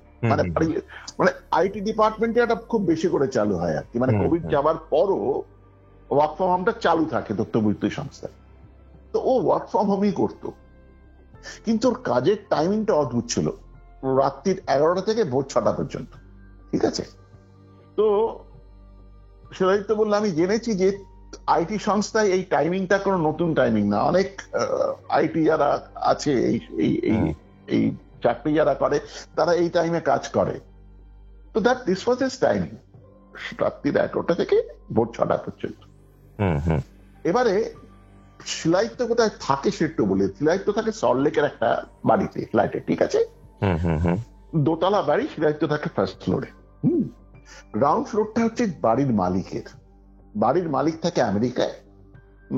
মানে আইটি ডিপার্টমেন্টে এটা খুব বেশি করে চালু হয় আর কি। মানে কোভিড যাবার পরও ওয়ার্ক ফ্রম হোমটা চালু থাকে তথ্য প্রযুক্তি সংস্থায়। তো ও ওয়ার্ক ফ্রম হোমই করতো, কিন্তু ওর কাজের টাইমিংটা অদ্ভুত ছিল, রাত্রির 11টা থেকে ভোর 6টা পর্যন্ত। ঠিক আছে, তো সেটাই তো বললাম, আমি জেনেছি যে আইটি সংস্থায় এই টাইমিংটা কোনো নতুন টাইমিং না। অনেক আইটি যারা আছে, এই চাকরি যারা করে, তারা এই টাইমে কাজ করে। তো দিস ওয়াজ হিজ টাইমিং, রাত্রির 11টা থেকে ভোর 6টা পর্যন্ত। এবারে শিলাইত্য কোথায় থাকে সেটা বলে। শিলাইত্য থাকে সল্টলেকের একটা বাড়িতে, ফ্ল্যাটে। ঠিক আছে, দোতলা বাড়ি, শিলাইত্য থাকে ফার্স্ট ফ্লোরে। গ্রাউন্ড ফ্লোরটা হচ্ছে বাড়ির মালিকের। বাড়ির মালিক থাকে আমেরিকায়,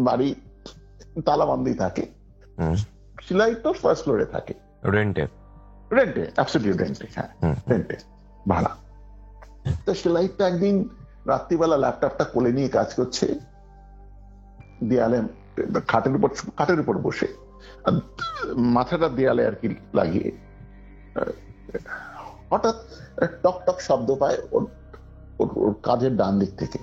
বাড়ি তালাবন্দি থাকে। শিলাইত্য ফার্স্ট ফ্লোরে থাকে, রেন্টে, অ্যাবসলিউটলি রেন্টে। হ্যাঁ, রেন্টে, ভাড়া। তো শিলাইত্য একদিন রাত্রিবেলা ল্যাপটপটা কোলে নিয়ে কাজ করছে, দেয়ালে খাটের উপর বসে, মাথাটা দেয়ালে আর কি লাগিয়ে, হঠাৎ টক টক শব্দ পায় ওর কাজের ডান দিক থেকে।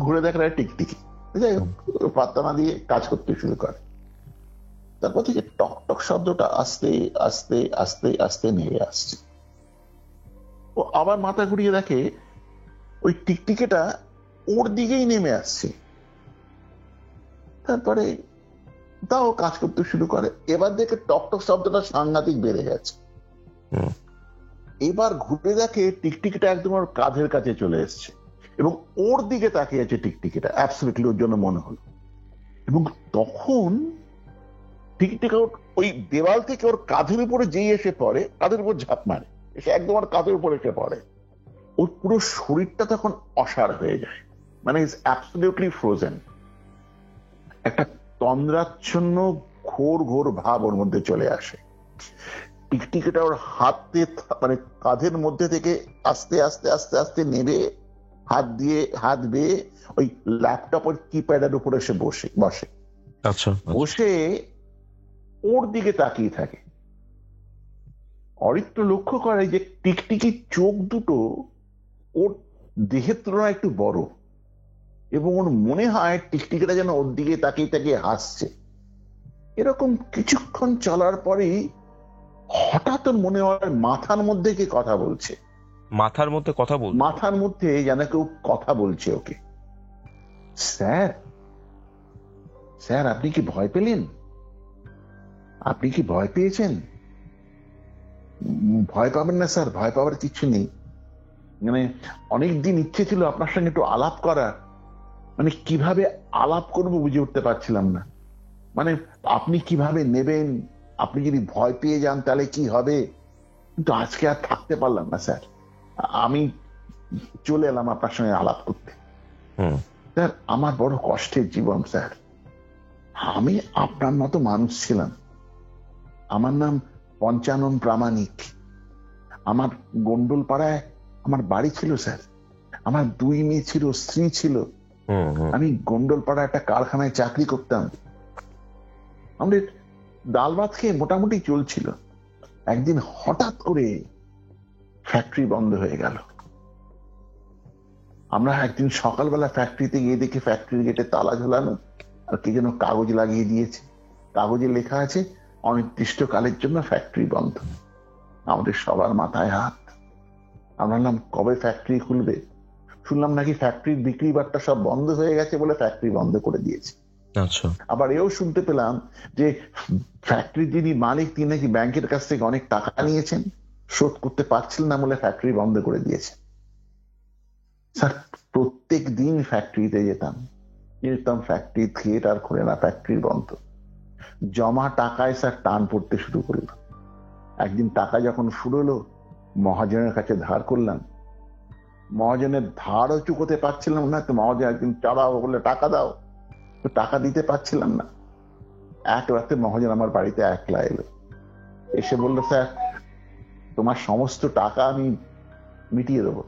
ঘুরে দেখা টিকটিকি, যাই হোক, পাত্তা না দিয়ে কাজ করতে শুরু করে। তারপর থেকে টক টক শব্দটা আস্তে আস্তে আস্তে আস্তে নেমে আসছে। ও আবার মাথা ঘুরিয়ে দেখে ওই টিকটিকিটা ওর দিকেই নেমে আসছে। তারপরে তাও কাজ করতে শুরু করে। এবার দেখে টকটক শব্দটা সাংঘাতিক বেড়ে গেছে। এবার ঘুরে দেখে টিকটিকিটা একদম ওর কাঁধের কাছে চলে এসছে, এবং ওর দিকে তাকিয়ে আছে টিকটিকিটা, অ্যাবসলিউটলি ওর জন্য মনে হলো। এবং তখন টিকটিকা ওই দেওয়াল থেকে ওর কাঁধের উপরে যেই এসে পড়ে, কাঁধের উপর ঝাঁপ মারে, এসে একদম ওর কাঁধের উপর এসে পড়ে। ওর পুরো শরীরটা তখন অসাড় হয়ে যায়, মানে ইজ অ্যাবসলিউটলি ফ্রোজেন। একটা তন্দ্রাচ্ছন্ন ঘোর ঘোর ভাব ওর মধ্যে চলে আসে। টিকটিকিটা ওর হাতে, মানে কাঁধের মধ্যে থেকে আস্তে আস্তে আস্তে আস্তে নেবে, হাত বেয়ে ওই ল্যাপটপের কিপ্যাডের উপরে এসে বসে। আচ্ছা, বসে ওর দিকে তাকিয়ে থাকে। অরিত্র লক্ষ্য করে যে টিকটিকির চোখ দুটো ওর দেহের তুলনায় একটু বড়, এবং ওর মনে হয় টিকটিকিটা যেন ওর দিকে তাকিয়ে তাকিয়ে হাসছে। এরকম কিছুক্ষণ চলার পরেই হঠাৎ ওর মনে হয় মাথার মধ্যে কে কথা বলছে, মাথার মধ্যে কথা বল, মাথার মধ্যে যেন কেউ কথা বলছে ওকে। স্যার, স্যার আপনি কি ভয় পেলেন? আপনি কি ভয় পেয়েছেন? ভয় পাবেন না স্যার, ভয় পাওয়ার কিছু নেই। মানে অনেকদিন ইচ্ছে ছিল আপনার সঙ্গে একটু আলাপ করার, মানে কিভাবে আলাপ করব বুঝে উঠতে পারছিলাম না। মানে আপনি কিভাবে নেবেন, আপনি যদি ভয় পেয়ে যান তাহলে কি হবে। কিন্তু আজকে আর থাকতে পারলাম না স্যার, আমি চলে এলাম আপনার সঙ্গে আলাপ করতে। স্যার আমার বড় কষ্টের জীবন স্যার, আমি আপনার মতো মানুষ ছিলাম। আমার নাম পঞ্চানন প্রামাণিক। আমার গন্ডোল পাড়ায় আমার বাড়ি ছিল স্যার। আমার 2 মেয়ে ছিল, স্ত্রী ছিল। আমি গন্ডোল পাড়ায় একটা কারখানায় চাকরি করতাম। আমাদের ডাল ভাত খেয়ে মোটামুটি চলছিল। একদিন হঠাৎ করে ফ্যাক্টরি বন্ধ হয়ে গেল। আমরা একদিন সকালবেলা ফ্যাক্টরিতে গিয়ে দেখি ফ্যাক্টরির গেটে তালা ঝোলানো, আর কি যেন কাগজ লাগিয়ে দিয়েছে। কাগজে লেখা আছে অনির্দিষ্টকালের জন্য ফ্যাক্টরি বন্ধ। আমাদের সবার মাথায় হাত। আমরা বললাম কবে ফ্যাক্টরি খুলবে? শুনলাম নাকি ফ্যাক্টরির বিক্রি বাট্টা সব বন্ধ হয়ে গেছে বলে ফ্যাক্টরি বন্ধ করে দিয়েছে। আচ্ছা। আবার এও শুনতে পেলাম যে ফ্যাক্টরির যিনি মালিক তিনি নাকি ব্যাংকের কাছ থেকে অনেক টাকা নিয়েছেন, শোধ করতে পারছিলেন না বলে ফ্যাক্টরি বন্ধ করে দিয়েছে। স্যার প্রত্যেক দিন ফ্যাক্টরিতে যেতাম, ফ্যাক্টরি থিয়েটার খোলে না, ফ্যাক্টরি বন্ধ। জমা টাকায় স্যার টান পড়তে শুরু করলো। একদিন টাকা যখন ফুরলো, মহাজনের কাছে ধার করলাম। মহাজনের ধারও চুকোতে পারছিলাম না, তো মহাজন একদিন চাড়াও বলে টাকা দাও, তো টাকা দিতে পারছিলাম না। এক রাতে মহাজন আমার বাড়িতে একলা এলো, এসে বললো স্যার তোমার সমস্ত টাকা আমি মিটিয়ে দেবো,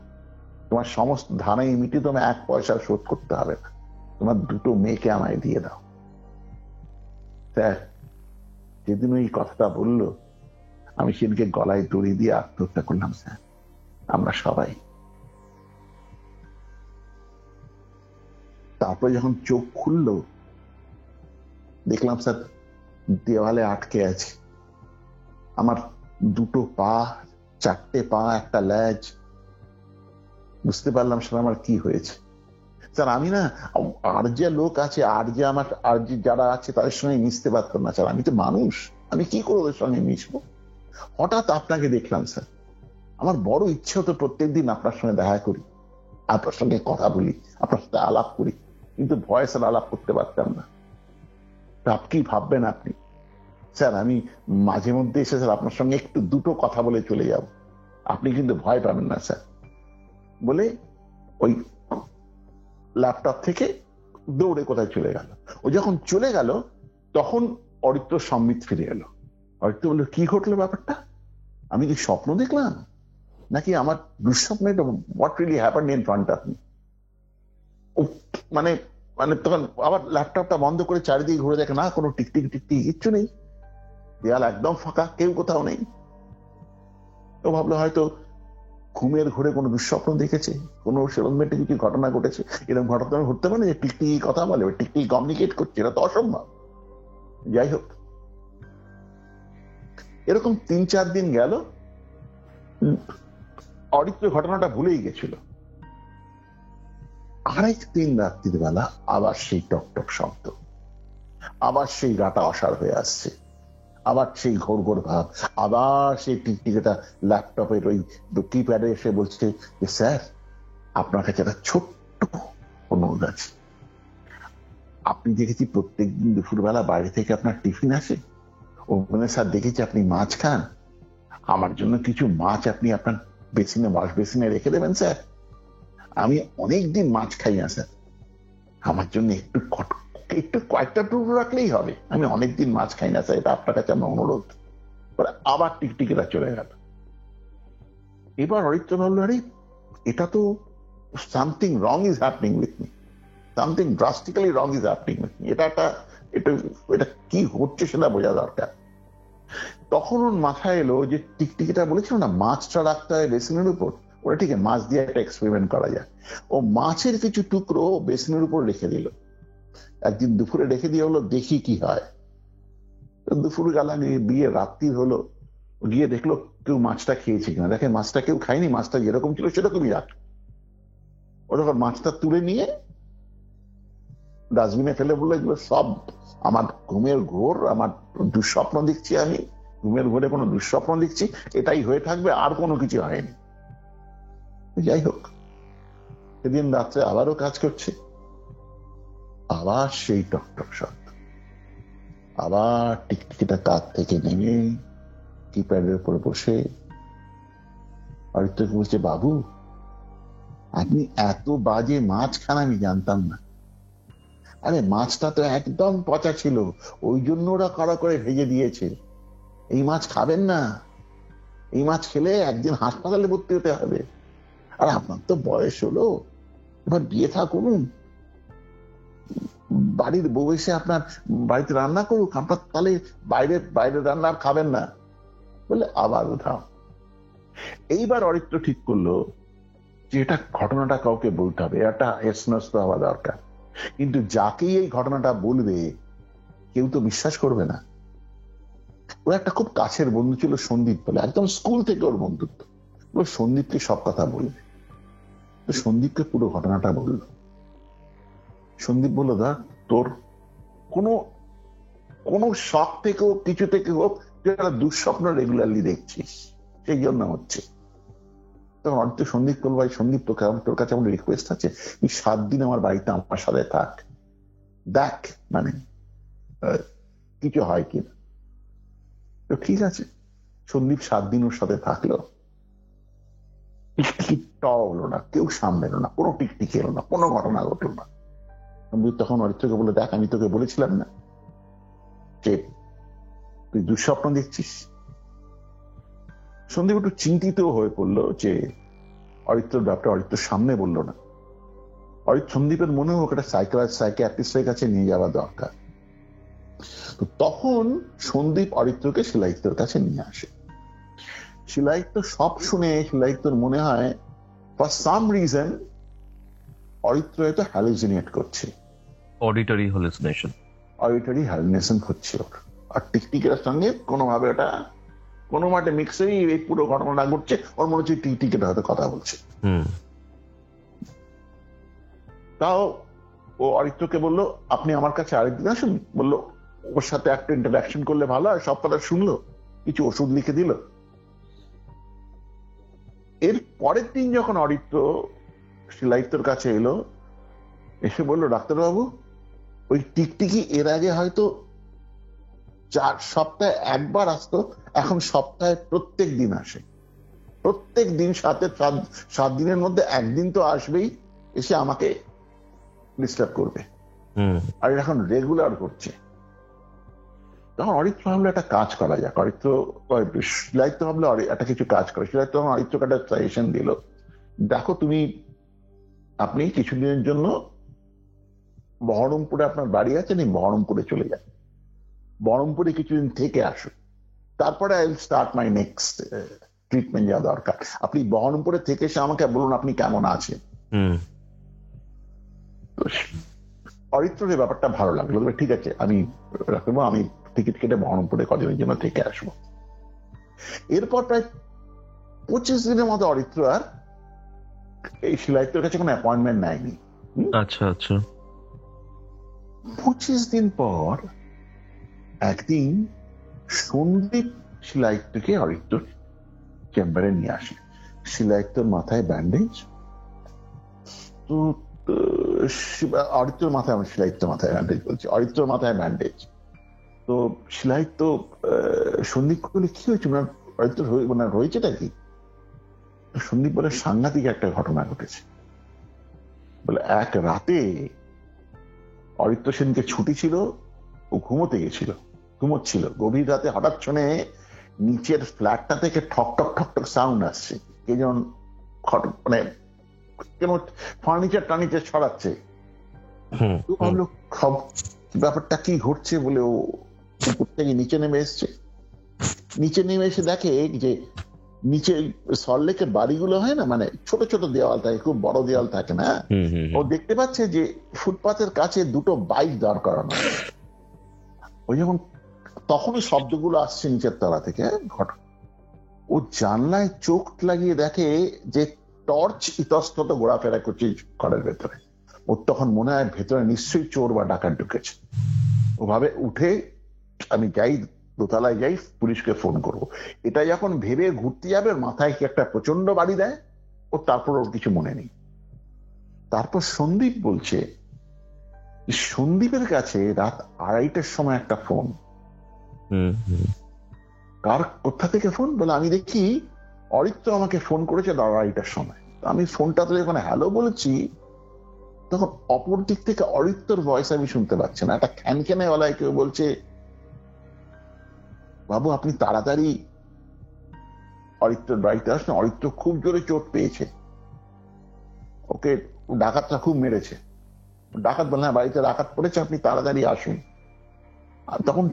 তোমার সমস্ত ধানে মিটিয়ে তোমার 1 পয়সা শোধ করতে হবে না, তোমার 2 মেয়েকে আমায় দিয়ে দাও। স্যার যেদিন ওই কথাটা বললো আমি সেদিনকে গলায় দড়ি দিয়ে আত্মহত্যা করলাম স্যার, আমরা সবাই। তারপরে যখন চোখ খুললো দেখলাম স্যার দেওয়ালে আটকে আছে। আমার 2 পা, 4টে পা, একটা লেজ। বুঝতে পারলাম স্যার আমার কি হয়েছে। স্যার আমি না, আর যে লোক আছে, আর যে যারা আছে তাদের সঙ্গে মিশতে পারতাম না স্যার। আমি তো মানুষ, আমি কি করে ওদের সঙ্গে মিশবো। হঠাৎ আপনাকে দেখলাম স্যার, আমার বড় ইচ্ছে হতো প্রত্যেকদিন আপনার সঙ্গে দেখা করি, আপনার সঙ্গে কথা বলি, আপনার সাথে আলাপ করি, কিন্তু ভয়েস আলাপ করতে পারতাম না। কি ভাববেন আপনি স্যার, আমি মাঝে মধ্যে এসে স্যার আপনার সঙ্গে একটু 2 কথা বলে চলে যাব, আপনি কিন্তু ভয় পাবেন না স্যার বলে ওই ল্যাপটপ থেকে দৌড়ে কোথায় চলে গেল। ও যখন চলে গেল তখন অরিত্র সম্মিত ফিরে এলো। অরিত্র বললো কি ঘটলো ব্যাপারটা, আমি কি স্বপ্ন দেখলাম নাকি আমার দুঃস্বপ্নে, what really happened in front of me. মানে মানে তখন আবার ল্যাপটপটা বন্ধ করে চারিদিকে ঘুরে দেখে, না কোনো টিকটিক টিকটিক কিচ্ছু নেই, দেয়াল একদম ফাঁকা, কেউ কোথাও নেই। ও ভাবলো হয়তো ঘুমের ঘুরে কোনো দুঃস্বপ্ন দেখেছে, কোনো সেরকমের কিছু ঘটনা ঘটেছে। এরকম ঘটনা ঘটতে পারে যে টিকটিকি কথা বলে, টিকটিকি কমিউনিকেট করছে, এটা তো অসম্ভব। যাই হোক এরকম 3-4 দিন গেল, অরিত্র ঘটনাটা ভুলেই গেছিল। আরেক দিন রাত্রির বেলা আবার সেই টকটক শব্দ, আবার সেই গাটা অসাড় হয়ে আসছে, আবার সেই ঘোর ঘোর ভাব, আবার সেই টিকটিকিটা ল্যাপটপের ওই কিপ্যাডে এসে বলছে যে স্যার আপনার কাছে একটা ছোট্ট অনুরোধ আছে। আপনি দেখেছি প্রত্যেকদিন দুপুরবেলা বাইরে থেকে আপনার টিফিন আসে, ওখানে স্যার দেখেছি আপনি মাছ খান, আমার জন্য কিছু মাছ আপনি আপনার বেসিনে, ওয়াশ বেসিনে রেখে দেবেন স্যার। আমি অনেকদিন মাছ খাই না স্যার, আমার জন্য একটু কয়েকটা টুকরো রাখলেই হবে, আমি অনেকদিন মাছ খাই না স্যার, এটা আপনার কাছে আমার অনুরোধ। আবার টিকটিকিটা চলে গেল। এবার অরিত্র বলল আরে এটা তো something wrong is happening with me, something drastically wrong is happening with me, এটা কি হচ্ছে সেটা বোঝা দরকার। তখন ওর মাথায় এলো যে টিকটিকিটা বলেছিল না মাছটা রাখতে হয় বেসিনের উপর, ওরা ঠিক আছে মাছ দিয়ে একটা এক্সপেরিমেন্ট করা যায়। ও মাছের কিছু টুকরো বেসিনের উপর রেখে দিল, একদিন দুপুরে রেখে দিয়ে হলো দেখি কি হয়। দুপুর বেলা বিয়ে রাত্রি হলো, গিয়ে দেখলো কেউ মাছটা খেয়েছে কিনা। দেখে মাছটা কেউ খায়নি, মাছটা যেরকম ছিল সেরকমই রাখ। ও যখন মাছটা তুলে নিয়ে ডাস্টবিনে ফেলে বললো, এগুলো সব আমার ঘুমের ঘোর, আমার দুঃস্বপ্ন দেখছি, আমি ঘুমের ঘোরে কোনো দুঃস্বপ্ন দেখছি, এটাই হয়ে থাকবে, আর কোনো কিছু হয়নি। যাই হোক, সেদিন রাত্রে আবারও কাজ করছে, আবার সেই টকটক শব্দ, আবার টিকটিকিটা কাঁধ থেকে নেমে কিপ্যাডের উপর বসে অরিত্রকে বলছে, বাবু আপনি এত বাজে মাছ খান আমি জানতাম না। আরে মাছটা তো একদম পচা ছিল, ওই জন্য ওরা কড়া করে ভেজে দিয়েছে। এই মাছ খাবেন না, এই মাছ খেলে একদিন হাসপাতালে ভর্তি হতে হবে। আর আপনার তো বয়স হলো, এবার বিয়ে থাকুন, বাড়ির বউ এসে আপনার বাড়িতে রান্না করুক, আপনার তাহলে বাইরের রান্না আর খাবেন না বলে আবার উঠাও। এইবার অরিত্র ঠিক করলো যে এটা ঘটনাটা কাউকে বলতে হবে, এটা হেসনস্ত হওয়া দরকার। কিন্তু যাকেই এই ঘটনাটা বলবে কেউ তো বিশ্বাস করবে না। ওর একটা খুব কাছের বন্ধু ছিল সন্দীপ বলে, একদম স্কুল থেকে ওর বন্ধুত্ব। ও সন্দীপকে সব কথা বলবে, তো সন্দীপকে পুরো ঘটনাটা বললো। সন্দীপ বললো, ধর তোর কোনো শখ থেকে হোক, কিছু থেকে হোক, তুই একটা দুঃস্বপ্ন রেগুলারলি দেখছিস, সেই জন্য হচ্ছে। তখন অরিত্র সন্দীপ বলল, ভাই সন্দীপ, তোর কাছে আমার রিকোয়েস্ট আছে, তুই 7 দিন আমার বাড়িতে আমার সাথে থাক, দেখ মানে কিছু হয় কিনা। তো ঠিক আছে, সন্দীপ 7 দিন ওর সাথে থাকলো। টিকটিকিটাও হলো না, কেউ সামনে এলো না, কোনো টিকটিকি এলো না, কোনো ঘটনা ঘটলো না। সন্দীপ তখন অরিত্রকে বলে, দেখ আমি তোকে বলেছিলাম না যে তুই দুঃস্বপ্ন দেখছিস। সন্দীপ একটু চিন্তিত হয়ে পড়লো যে অরিত্রর ব্যাপারটা অরিত্রর সামনে বললো না। সন্দীপের মনে হোক একটা সাইকিয়াট্রিস্টের কাছে নিয়ে যাওয়া দরকার। তো তখন সন্দীপ অরিত্রকে শিলাইত্যর কাছে নিয়ে আসে। শিলাইত্য সব শুনে শিলাইত্যর মনে হয় ফর সাম রিজন অরিত্র হয়তো হ্যালুসিনেট করছে, অডিটরি হ্যালুসিনেশন হচ্ছে ওর। আর টিকটিকের সঙ্গে কোনোভাবে এটা কোনো মাঠে মিক্স হয়ে এই পুরো ঘটনাটা ঘটছে, ওর মনে হচ্ছে টিকটিকের হয়তো কথা বলছে। তাও ও অরিত্রকে বললো, আপনি আমার কাছে আরেকদিন আসুন। বললো ওর সাথে একটা ইন্টারাকশন করলে ভালো হয়, সব কথা শুনলো, কিছু ওষুধ লিখে দিল। এর পরের দিন যখন অরিত্র শিলাইত্যর কাছে এলো, এসে বললো, ডাক্তারবাবু ওই টিকটিকি এর আগে হয়তো 4 সপ্তাহে একবার আসতো, এখন সপ্তাহে প্রত্যেক দিন আসে। প্রত্যেক দিন 7 দিনের মধ্যে একদিন তো আসবেই, এসে আমাকে ডিস্টার্ব করবে, আর এখন রেগুলার করছে। তখন অরিত্র ভাবলো একটা কাজ করা যাক। শিলাইত্য ভাবলো একটা কিছু কাজ করে। শিলাইত্য তখন অরিত্রকে একটা সাজেশন দিল, দেখো আপনি কিছুদিনের জন্য বহরমপুরে আপনার বাড়ি আছে, বহরমপুরে চলে যান, বহরমপুরে কিছুদিন থেকে আসুন, তারপরে I will start my next treatment যা দরকার। আপনি বহরমপুরে থেকে এসে আমাকে বলুন আপনি কেমন আছেন। অরিত্রের ব্যাপারটা ভালো লাগলো, ঠিক আছে আমি রাখবো, আমি টিকিট কেটে বহরমপুরে কদিনের জন্য থেকে আসবো। এরপর প্রায় 25 দিনের মতো অরিত্র আর এই শিলাইত্যর কাছে কোনো অ্যাপয়েন্টমেন্ট নেয়নি। আচ্ছা আচ্ছা। 25 দিন পর একদিন সন্দীপ শিলাইত্যকে অরিত্র চেম্বারে নিয়ে আসে। শিলাইত্যর মাথায় ব্যান্ডেজ, তো অরিত্রর মাথায়, আমি শিলাইত্য মাথায় ব্যান্ডেজ বলছি, অরিত্রর মাথায় ব্যান্ডেজ। তো শিলাইত্য সন্দীপ বলে, কি হয়েছে অরিত্র, হয়েছেটা কি? সন্দীপ বলে, সাংঘাতিক একটা ঘটনা ঘটেছে। বলে এক রাতে অরিত্র সেদিনকে ছুটি ছিল, ও ঘুমোচ্ছিল, গভীর রাতে হঠাৎ শুনে নিচের ফ্ল্যাটটা থেকে ঠক ঠক ঠক ঠক সাউন্ড আসছে, কে যেন মানে কেন ফার্নিচার টার্নিচার ছড়াচ্ছে। ভাবলো ব্যাপারটা কি ঘটছে বলে ও উপর থেকে নিচে নেমে এসছে। নিচে নেমে এসে দেখে যে নিচে সল্টলেকের বাড়িগুলো হয় না, মানে ছোট ছোট দেওয়াল থাকে, খুব বড় দেওয়াল থাকে না, ও দেখতে পাচ্ছে যে ফুটপাতের কাছে 2টো বাইক দাঁড় করানো। ওই যখন তখনই শব্দগুলো আসছে নিচের তলা থেকে। ও জানলায় চোখ লাগিয়ে দেখে যে টর্চ ইতস্তত ঘোরাফেরা করছে ঘরের ভেতরে। ওর তখন মনে হয় ভেতরে নিশ্চয়ই চোর বা ডাকাত ঢুকেছে। ওভাবে উঠে আমি যাই, দোতলায় যাই, পুলিশকে ফোন করব। এটা যখন ভেবে ঘুরতে যাবে, মাথায় কি একটা প্রচন্ড বাড়ি দেয়। ও তারপর ওর কিছু মনে নেই। তারপর সন্দীপ বলছে, সন্দীপের কাছে রাত 2:30টার সময় একটা ফোন। কার, কোথা থেকে ফোন? বলে আমি দেখি অরিত্র আমাকে ফোন করেছে 2:30টার সময়। আমি ফোনটা তো যখন হ্যালো বলেছি, তখন অপর দিক থেকে অরিত্রর ভয়েস আমি শুনতে পাচ্ছি না। একটা খ্যানখ্যানে গলায় কেউ বলছে, বাবু আপনি তাড়াতাড়ি অরিত্রর বাড়িতে আসুন, অরিত্র খুব জোরে চোট পেয়েছে, ওকে ডাকাতটা খুব মেরেছে। ডাকাত বলে, হ্যাঁ বাড়িতে ডাকাত পড়েছে, আপনি তাড়াতাড়ি আসুন। আর তখন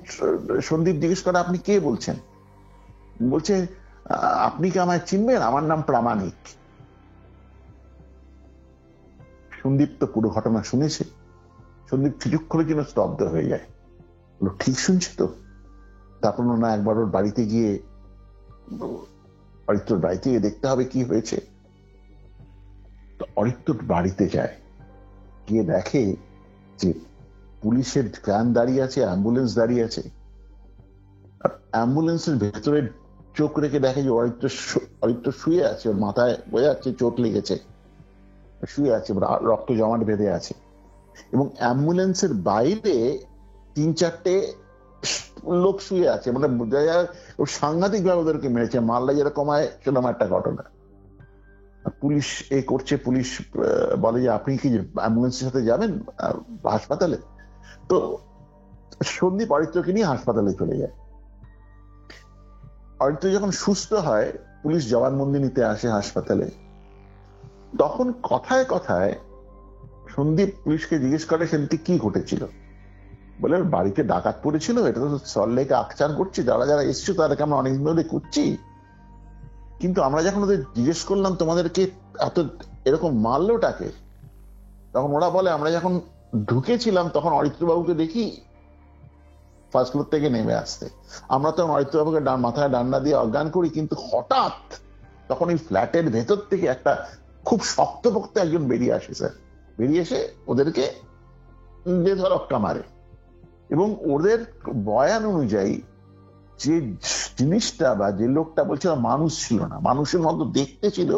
সন্দীপ জিজ্ঞেস করে, আপনি কে বলছেন? বলছে, আপনি কি আমায় চিনবেন? আমার নাম প্রামাণিক। সন্দীপ তো পুরো ঘটনা শুনেছে। সন্দীপ কিছুক্ষণের জন্য স্তব্ধ হয়ে যায়, বলো ঠিক শুনছি তো? তারপর না একবার ওর বাড়িতে গিয়ে, অরিত্রর বাড়িতে গিয়ে দেখতে হবে কি হয়েছে। তো অরিত্রর বাড়িতে যায়, গিয়ে দেখে যে পুলিশের ভ্যান দাঁড়িয়ে আছে, অ্যাম্বুলেন্স দাঁড়িয়ে আছে। আর অ্যাম্বুলেন্সের ভেতরে চোখ রেখে দেখে যে অরিত্র শুয়ে আছে, ওর মাথায় বোঝা যাচ্ছে চোট লেগেছে, শুয়ে আছে, রক্ত জমাট বেঁধে আছে। এবং অ্যাম্বুলেন্সের বাইরে 3-4টে লোক শুয়ে আছে, মানে বোঝা যায় ও সাংঘাতিক ভাবে ওদেরকে মেরেছে। মাল্লা যেরকম হয় সেরকম একটা ঘটনা। পুলিশ করছে, পুলিশ বলে যে আপনি কি অ্যাম্বুলেন্সের সাথে যাবেন হাসপাতালে? তো সন্দীপ অরিত্রকে নিয়ে হাসপাতালে চলে যায়। অরিত্র যখন সুস্থ হয়, পুলিশ জবানবন্দি নিতে আসে হাসপাতালে। তখন কথায় কথায় সন্দীপ পুলিশকে জিজ্ঞেস করে, সেদিনটি কি ঘটেছিল? বলে বাড়িতে ডাকাত পড়েছিল, এটা তো সল্টলেকে আকচার করছি, যারা যারা এসছে তাদেরকে আমরা অনেকদিন ধরে খুঁজছি, কিন্তু আমরা যখন ওদের জিজ্ঞেস করলাম তোমাদেরকে এত এরকম মারলোটাকে, তখন ওরা বলে আমরা যখন ঢুকেছিলাম তখন অরিত্রবাবুকে দেখি ফার্স্ট ফ্লোর থেকে নেমে আসতে। আমরা তখন অরিত্রবাবুকে মাথায় ডান্ডা দিয়ে অজ্ঞান করি, কিন্তু হঠাৎ তখন এই ফ্ল্যাটের ভেতর থেকে একটা খুব শক্তপোক্ত একজন বেরিয়ে আসে স্যার, বেরিয়ে এসে ওদেরকে বেধড়ক মারে। এবং ওদের বয়ান অনুযায়ী যে জিনিসটা বা যে লোকটা বলছিল মানুষ ছিল না, মানুষের মতো দেখতে ছিল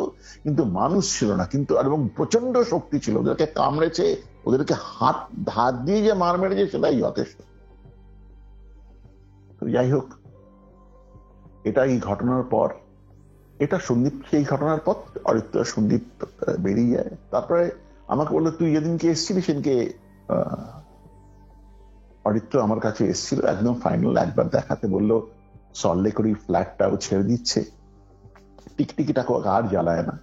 কিন্তু মানুষ ছিল না, কিন্তু এবং প্রচন্ড শক্তি ছিল, ওদেরকে কামড়েছে, ওদেরকে হাত দিয়ে যে মার মেরেছে সেটাই যথেষ্ট। যাই হোক, এটা এই ঘটনার পর, এটা সন্দীপ, সেই ঘটনার পর অরিত্র সন্দীপ বেরিয়ে যায়। তারপরে আমাকে বললো, তুই যেদিনকে এসেছিলি সেদিনকে অরিত্র আমার কাছে এসেছিল একদম ফাইনাল একবার দেখাতে, বললো সল্টলেকের ওই ফ্ল্যাটটাও ছেড়ে দিচ্ছে, টিকটিকিটাকে আর জ্বালায় না।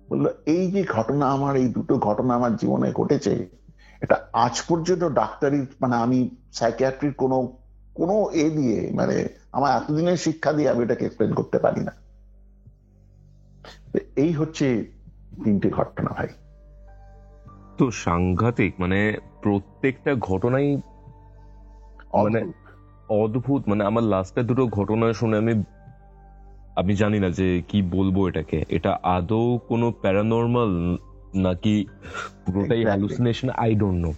বললো এই যে ঘটনা, আমার এই দুটো ঘটনা আমার জীবনে ঘটেছে, এটা আজ পর্যন্ত ডাক্তারি, মানে আমি সাইকিয়াট্রির কোনো দিয়ে, মানে আমার এতদিনের শিক্ষা দিয়ে আমি এটাকে এক্সপ্লেন করতে পারি না। এই হচ্ছে 3টে ঘটনা ভাই। তো সাংঘাতিক, মানে প্রত্যেকটা ঘটনাই মানে অদ্ভুত। মানে আমার লাস্টের দুটো ঘটনা শুনে আমি জানি না যে কি বলবো এটাকে, এটা আদৌ কোনো প্যারানর্মাল নাকি পুরোটাই hallucination, I don't know.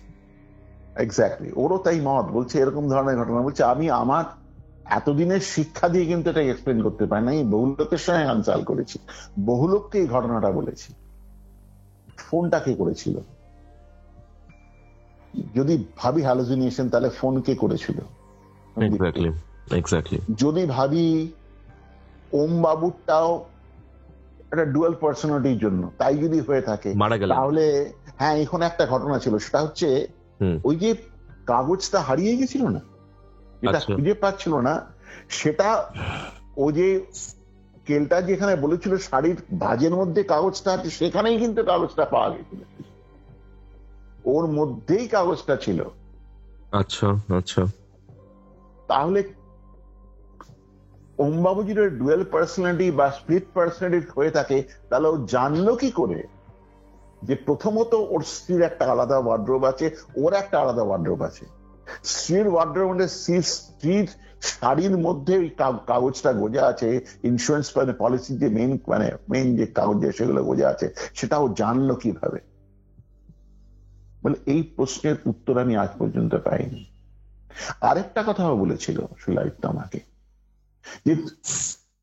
Exactly, ওরও তাই মত, বলছে এরকম ধরনের ঘটনা, বলছে আমি আমার এতদিনের শিক্ষা দিয়ে কিন্তু এটা এক্সপ্লেন করতে পারি না। বহু লোকের সঙ্গে কনসাল্ট করেছি, বহু লোককে এই ঘটনাটা বলেছি। ফোনটা কে করেছিল? যদি ভাবি হ্যালুসিনেশন, তাহলে ফোন কে করেছিল? এক্স্যাক্টলি। যদি ভাবি ওম বাবুরটাও একটা ডুয়াল পার্সোনালিটির জন্য, তাই যদি হয়ে থাকে তাহলে হ্যাঁ, এখন একটা ঘটনা ছিল, সেটা হচ্ছে ওই যে কাগজটা হারিয়ে গেছিল না, যেটা খুঁজে পাচ্ছিল না, সেটা ও যে কেলটা যেখানে বলেছিল শাড়ির ভাজের মধ্যে কাগজটা আছে, সেখানেই কিন্তু কাগজটা পাওয়া গেছিল, ওর মধ্যেই কাগজটা ছিল। আচ্ছা আচ্ছা। তাহলে ওমবাবু যদি ডুয়েল পার্সোনালিটি বা স্প্লিট পার্সোনালিটি হয়ে থাকে, তাহলে ও জানলো কি করে যে প্রথমত ওর স্ত্রীর একটা আলাদা ওয়ার্ড্রোব আছে, ওর একটা আলাদা ওয়ার্ড্রোব আছে, স্ত্রীর ওয়ার্ড্রোবের মধ্যে স্ত্রীর শাড়ির মধ্যে ওই কাগজটা গোজা আছে, ইন্স্যুরেন্স পলিসির যে মেইন যে কাগজ সেগুলো গোজা আছে, সেটাও জানলো কিভাবে? বলে এই প্রশ্নের উত্তর আমি আজ পর্যন্ত পাইনি। আরেকটা কথাও বলেছিল সুলাইত আমাকে, যে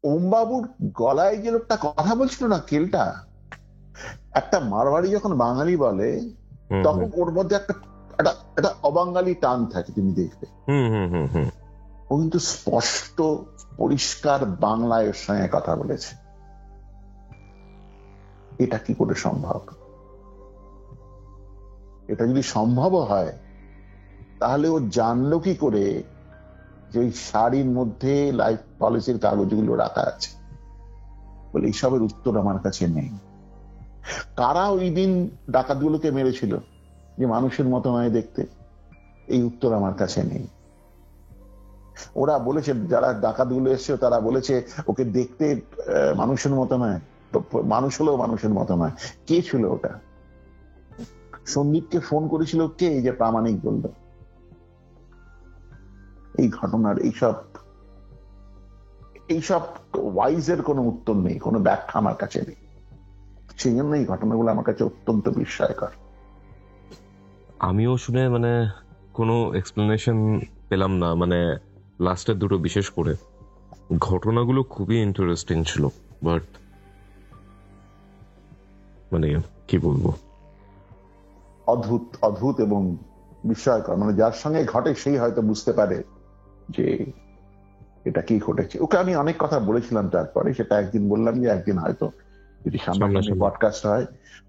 ওমবাবুর গলায় যে লোকটা কথা বলছিল না, কেলটা, একটা মারওয়াড়ি যখন বাঙালি বলে তখন ওর মধ্যে একটা অবাঙালি টান থাকে, তুমি দেখবে। ও কিন্তু স্পষ্ট পরিষ্কার বাংলায় ওর সঙ্গে কথা বলেছে। এটা কি করে সম্ভব? এটা যদি সম্ভব হয় তাহলে ও জানলো কি করে যে ওই শাড়ির মধ্যে লাইফ পলিসির কাগজগুলো রাখা আছে? বলে এইসবের উত্তর আমার কাছে নেই। কারা ওই দিন ডাকাতগুলোকে মেরেছিল যে মানুষের মতো নয় দেখতে? এই উত্তর আমার কাছে নেই। ওরা বলেছে, যারা ডাকাতগুলো এসছে তারা বলেছে ওকে দেখতে মানুষের মতো নয়, মানুষ হলেও মানুষের মতো নয়। কে ছিল ওটা? সন্দীপকে ফোন করেছিল কে? এই যে প্রামাণিক বলল। এই ঘটনার এইসব ওয়াইজের কোনো উত্তর নেই, কোনো ব্যাখ্যা আমার কাছে নেই। সেই জন্য এই ঘটনাগুলো আমার কাছে অত্যন্ত বিস্ময়কর। আমিও শুনে কোনো এক্সপ্লেনেশন পেলাম না, লাস্টের দুটো বিশেষ করে। ঘটনাগুলো খুবই ইন্টারেস্টিং ছিল, বাট কি বলবো, অদ্ভুত এবং বিস্ময়কর। যার সঙ্গে ঘটে সেই হয়তো বুঝতে পারে যে এটা কি ঘটেছে। ওকে আমি অনেক কথা বলেছিলাম, তারপরে সেটা একদিন বললাম যে একদিন হয়তো যদি সামনাসামনি পডকাস্ট হয়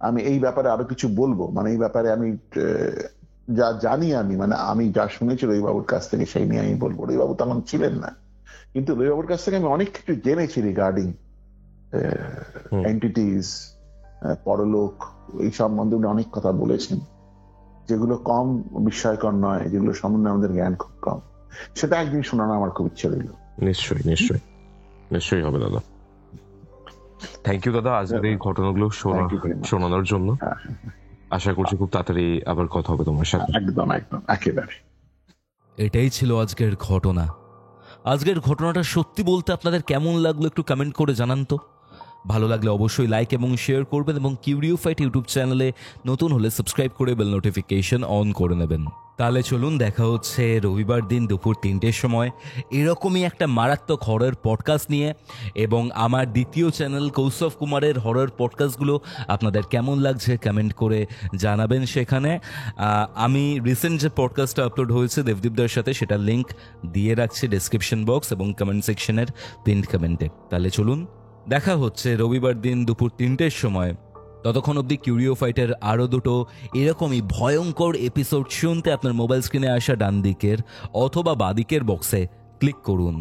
আমি এই ব্যাপারে আরো কিছু বলবো। এই ব্যাপারে আমি যা জানি, আমি যা শুনেছি রবিবাবুর কাছ থেকে সেই নিয়ে আমি বলবো। রবিবাবু তেমন ছিলেন না, কিন্তু রবিবাবুর কাছ থেকে আমি অনেক কিছু জেনেছি রিগার্ডিং এন্টিটিস, পরলোক, এই সম্বন্ধে উনি অনেক কথা বলেছেন, যেগুলো কম বিস্ময়কর নয়, যেগুলো সম্বন্ধে আমাদের জ্ঞান খুব কম। সেটা একদিন শোনানো আমার খুব ইচ্ছে রইল। নিশ্চয়ই হবে দাদা। থ্যাংক ইউ দাদা আজকের এই ঘটনাগুলো শোনানোর জন্য। আশা করছি খুব তাড়াতাড়ি আবার কথা হবে তোমার সাথে। একদম একেবারে। এটাই ছিল আজকের ঘটনা। আজকের ঘটনাটা সত্যি বলতে আপনাদের কেমন লাগলো একটু কমেন্ট করে জানান তো। ভালো লাগলে অবশ্যই লাইক এবং শেয়ার করবেন, এবং কিউরিওফাইট ইউটিউব চ্যানেলে নতুন হলে সাবস্ক্রাইব করে বেল নোটিফিকেশন অন করে নেবেন। তাহলে চলুন, দেখা হচ্ছে রবিবার দিন দুপুর 3টের সময় এরকমই একটা মারাত্মক হরর পডকাস্ট নিয়ে। এবং আমার দ্বিতীয় চ্যানেল কৌস্তভ কুমারের হরর পডকাস্টগুলো আপনাদের কেমন লাগছে কমেন্ট করে জানাবেন। সেখানে আমি রিসেন্ট যে পডকাস্টটা আপলোড হয়েছে দেবদীপদার সাথে, সেটার লিঙ্ক দিয়ে রাখছি ডেসক্রিপশন বক্স এবং কমেন্ট সেকশনের পিন্ড কমেন্টে। তাহলে চলুন, দেখা হচ্ছে রবিবার দিন দুপুর 3টের সময়। ততক্ষণ অবধি কিউরিওফাইটের আরও দুটো এরকমই ভয়ঙ্কর এপিসোড শুনতে আপনার মোবাইল স্ক্রিনে আসা ডান দিকের অথবা বাদিকের বক্সে ক্লিক করুন।